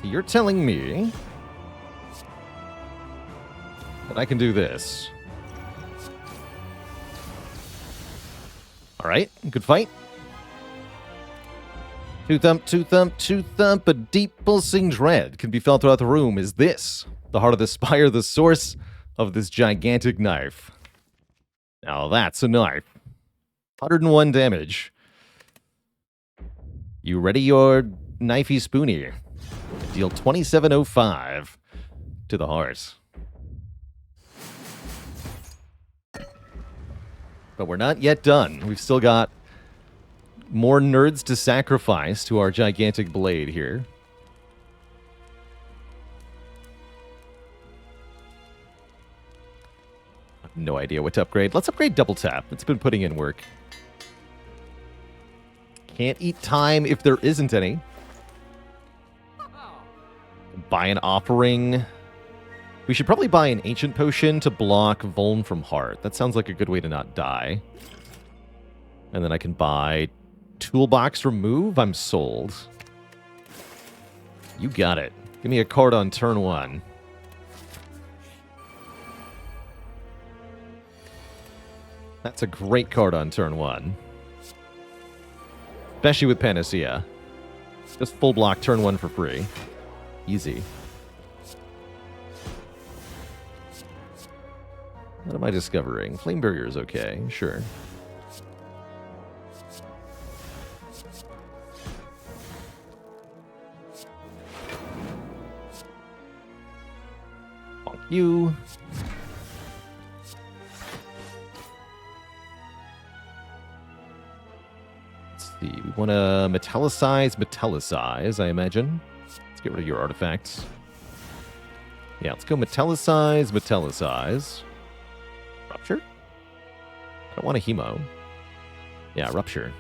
You're telling me that I can do this. All right, good fight. Two thump, two thump, two thump. A deep pulsing dread can be felt throughout the room. Is this the heart of the spire, the source of this gigantic knife? Now that's a knife. 101 damage. You ready your knifey spoony? Deal 2705 to the heart. But we're not yet done. We've still got more nerds to sacrifice to our gigantic blade here. I have no idea what to upgrade. Let's upgrade Double Tap. It's been putting in work. Can't eat time if there isn't any. Buy an offering. We should probably buy an ancient potion to block Vuln from heart. That sounds like a good way to not die. And then I can buy toolbox remove. I'm sold. You got it. Give me a card on turn 1. That's a great card on turn 1. Especially with Panacea. Just full block turn 1 for free. Easy. What am I discovering? Flame Barrier is okay, sure. Bonk you. Let's see, we want to metallicize, I imagine. Let's get rid of your artifacts. Yeah, let's go metallicize. Rupture? I don't want a hemo. Yeah, rupture.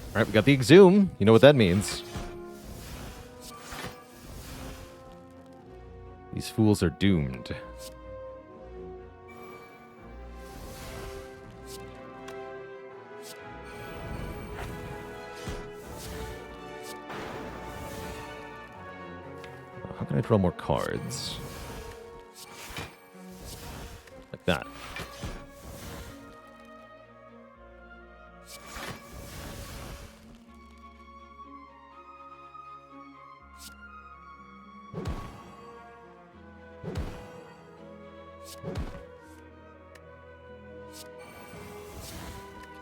Alright, we got the exhume. You know what that means. These fools are doomed. How can I draw more cards? Like that.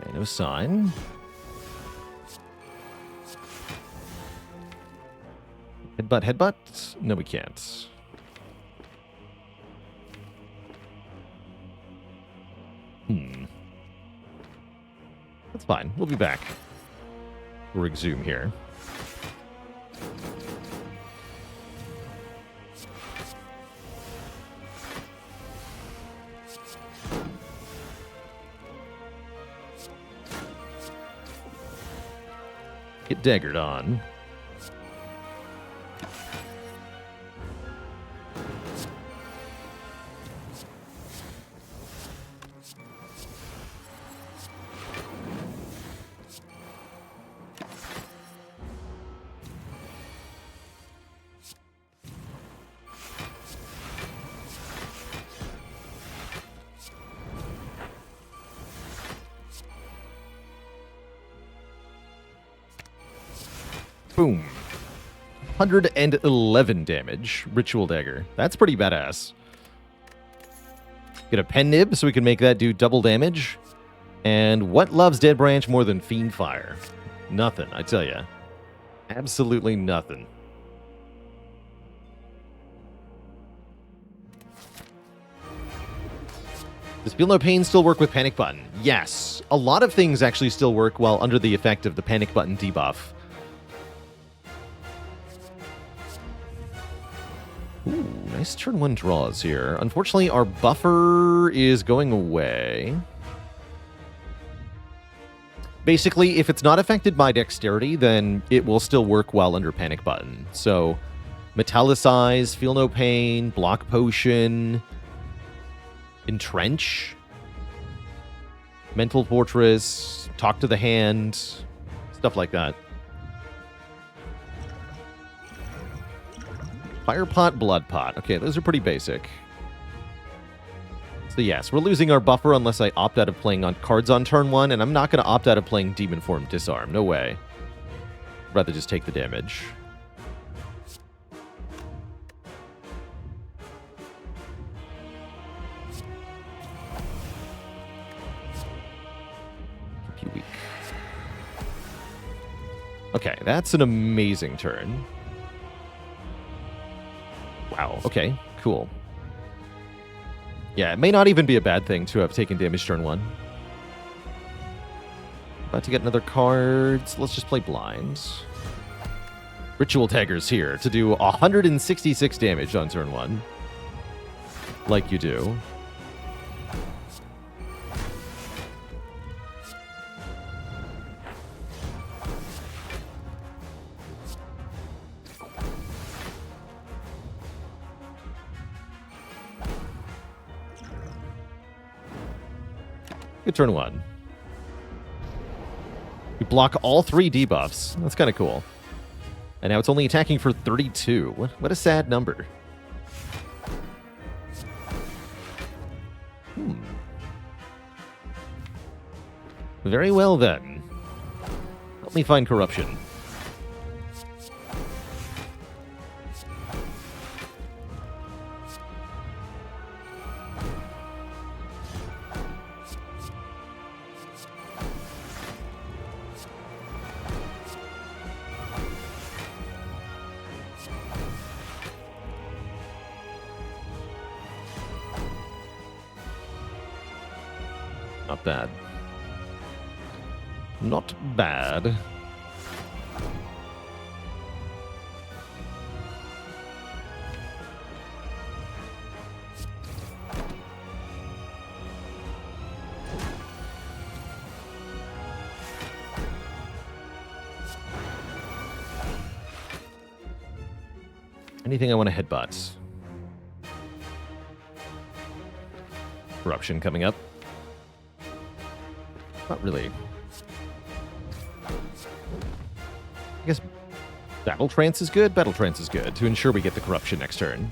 Okay, no sign. Headbutt? No, we can't. Fine, we'll be back. We'll exhume here. Get daggered on. Boom. 111 damage. Ritual Dagger. That's pretty badass. Get a Pen Nib so we can make that do double damage. And what loves Dead Branch more than Fiend Fire? Nothing, I tell ya. Absolutely nothing. Does Feel No Pain still work with Panic Button? Yes. A lot of things actually still work while under the effect of the Panic Button debuff. Ooh, nice turn 1 draws here. Unfortunately, our buffer is going away. Basically, if it's not affected by Dexterity, then it will still work while under Panic Button. So, Metallicize, Feel No Pain, Block Potion, Entrench, Mental Fortress, Talk to the Hand, stuff like that. Fire Pot, Blood Pot. Okay, those are pretty basic. So yes, we're losing our buffer unless I opt out of playing on cards on turn 1, and I'm not going to opt out of playing Demon Form Disarm. No way. I'd rather just take the damage. Keep you weak. Okay, that's an amazing turn. Wow, okay, cool. Yeah, it may not even be a bad thing to have taken damage turn 1. About to get another card, so let's just play blinds. Ritual Dagger's here to do 166 damage on turn 1. Like you do. Good turn 1. We block all 3 debuffs. That's kind of cool. And now it's only attacking for 32. What a sad number. Very well then. Help me find corruption. Not bad. Not bad. Anything I want to headbutt? Corruption coming up. Not really. I guess Battle Trance is good? Battle Trance is good to ensure we get the corruption next turn.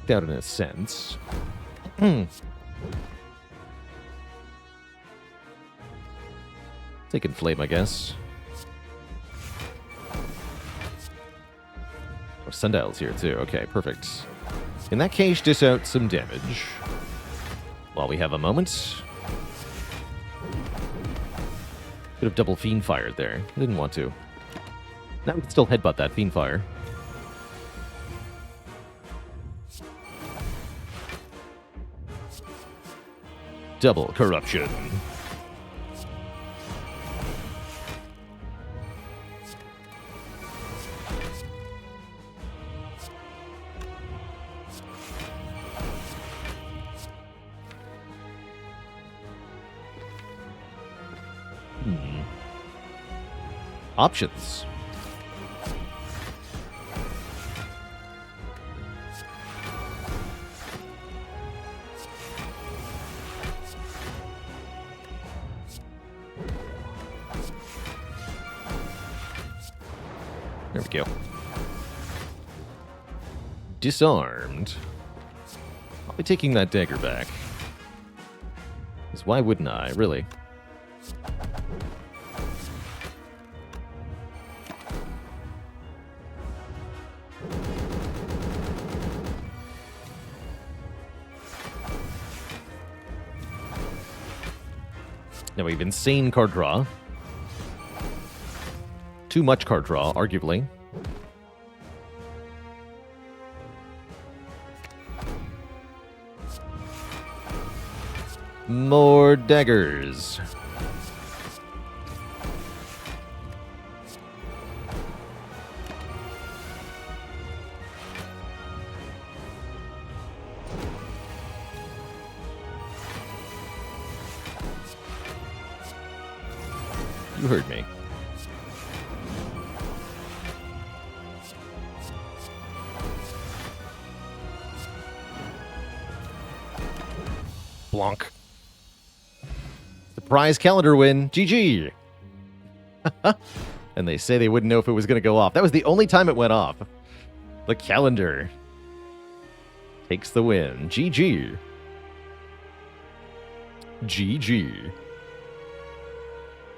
Out in a sense. Taking flame, I guess. Oh, Sundial's here too. Okay, perfect. In that case, dish out some damage. While we have a moment. Could have double Fiend fired there. I didn't want to. Now we can still headbutt that Fiendfire. Double corruption. Options. There we go. Disarmed. I'll be taking that dagger back. Because why wouldn't I, really? Now we have insane card draw. Too much card draw, arguably. More daggers. You heard me. Blanc. Surprise calendar win. GG. And they say they wouldn't know if it was going to go off. That was the only time it went off. The calendar takes the win. GG. GG.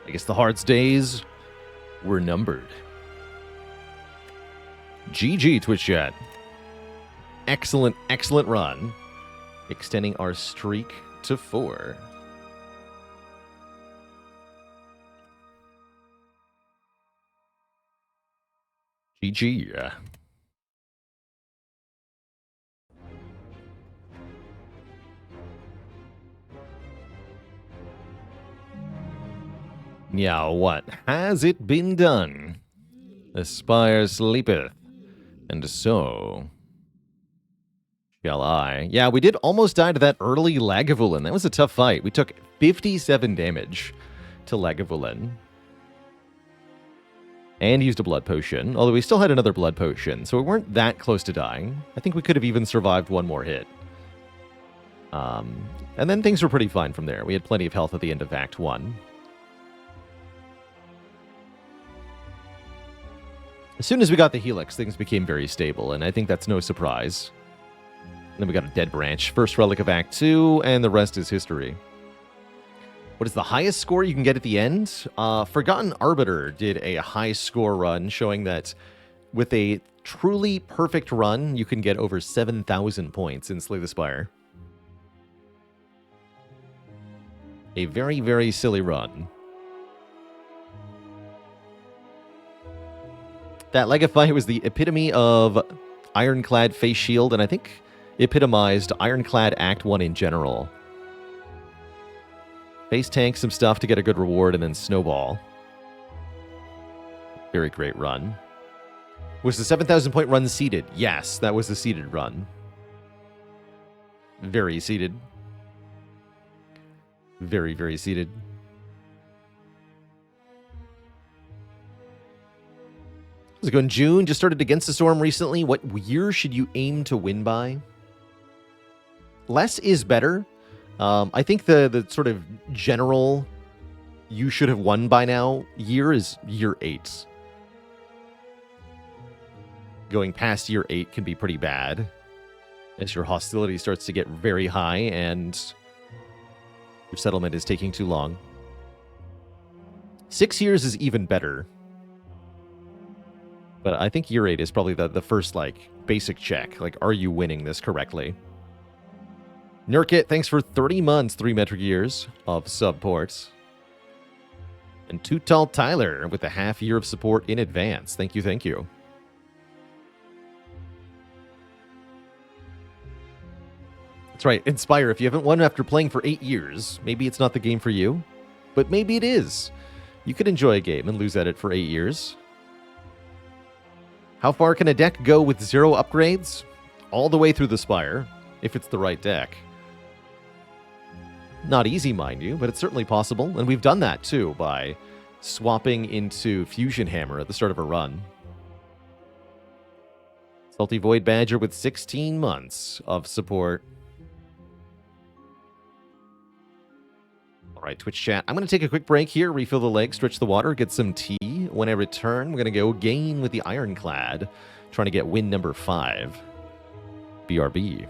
I guess the Hearts days were numbered. GG, Twitch chat. Excellent, excellent run. Extending our streak to 4. GG. Now what has it been done? The spire sleepeth, and so shall I. Yeah, we did almost die to that early Lagavulin. That was a tough fight. We took 57 damage to Lagavulin. And used a blood potion, although we still had another blood potion, so we weren't that close to dying. I think we could have even survived one more hit. And then things were pretty fine from there. We had plenty of health at the end of Act 1. As soon as we got the Helix, things became very stable, and I think that's no surprise. And then we got a dead branch, first relic of Act 2, and the rest is history. What is the highest score you can get at the end? Forgotten Arbiter did a high score run, showing that with a truly perfect run, you can get over 7,000 points in Slay the Spire. A very, very silly run. That Legify was the epitome of Ironclad Face Shield, and I think epitomized Ironclad Act 1 in general. Face tank some stuff to get a good reward, and then snowball. Very great run. Was the 7,000 point run seeded? Yes, that was the seeded run. Very seeded. Very, very seeded. How's it going, June? Just started Against the Storm recently. What year should you aim to win by? Less is better. I think the sort of general you should have won by now year is year 8. Going past year 8 can be pretty bad as your hostility starts to get very high and your settlement is taking too long. 6 years is even better. But I think year 8 is probably the first, like, basic check. Like, are you winning this correctly? Nurkit, thanks for 30 months, 3 metric years of support. And Too Tall Tyler with a half year of support in advance. Thank you, thank you. That's right, Inspire, if you haven't won after playing for 8 years, maybe it's not the game for you, but maybe it is. You could enjoy a game and lose at it for 8 years. How far can a deck go with 0 upgrades? All the way through the Spire, if it's the right deck. Not easy, mind you, but it's certainly possible, and we've done that too by swapping into Fusion Hammer at the start of a run. Salty Void Badger with 16 months of support. All right, Twitch chat. I'm going to take a quick break here, refill the leg, stretch the water, get some tea. When I return, we're going to go Gain with the Ironclad, trying to get win number 5. BRB.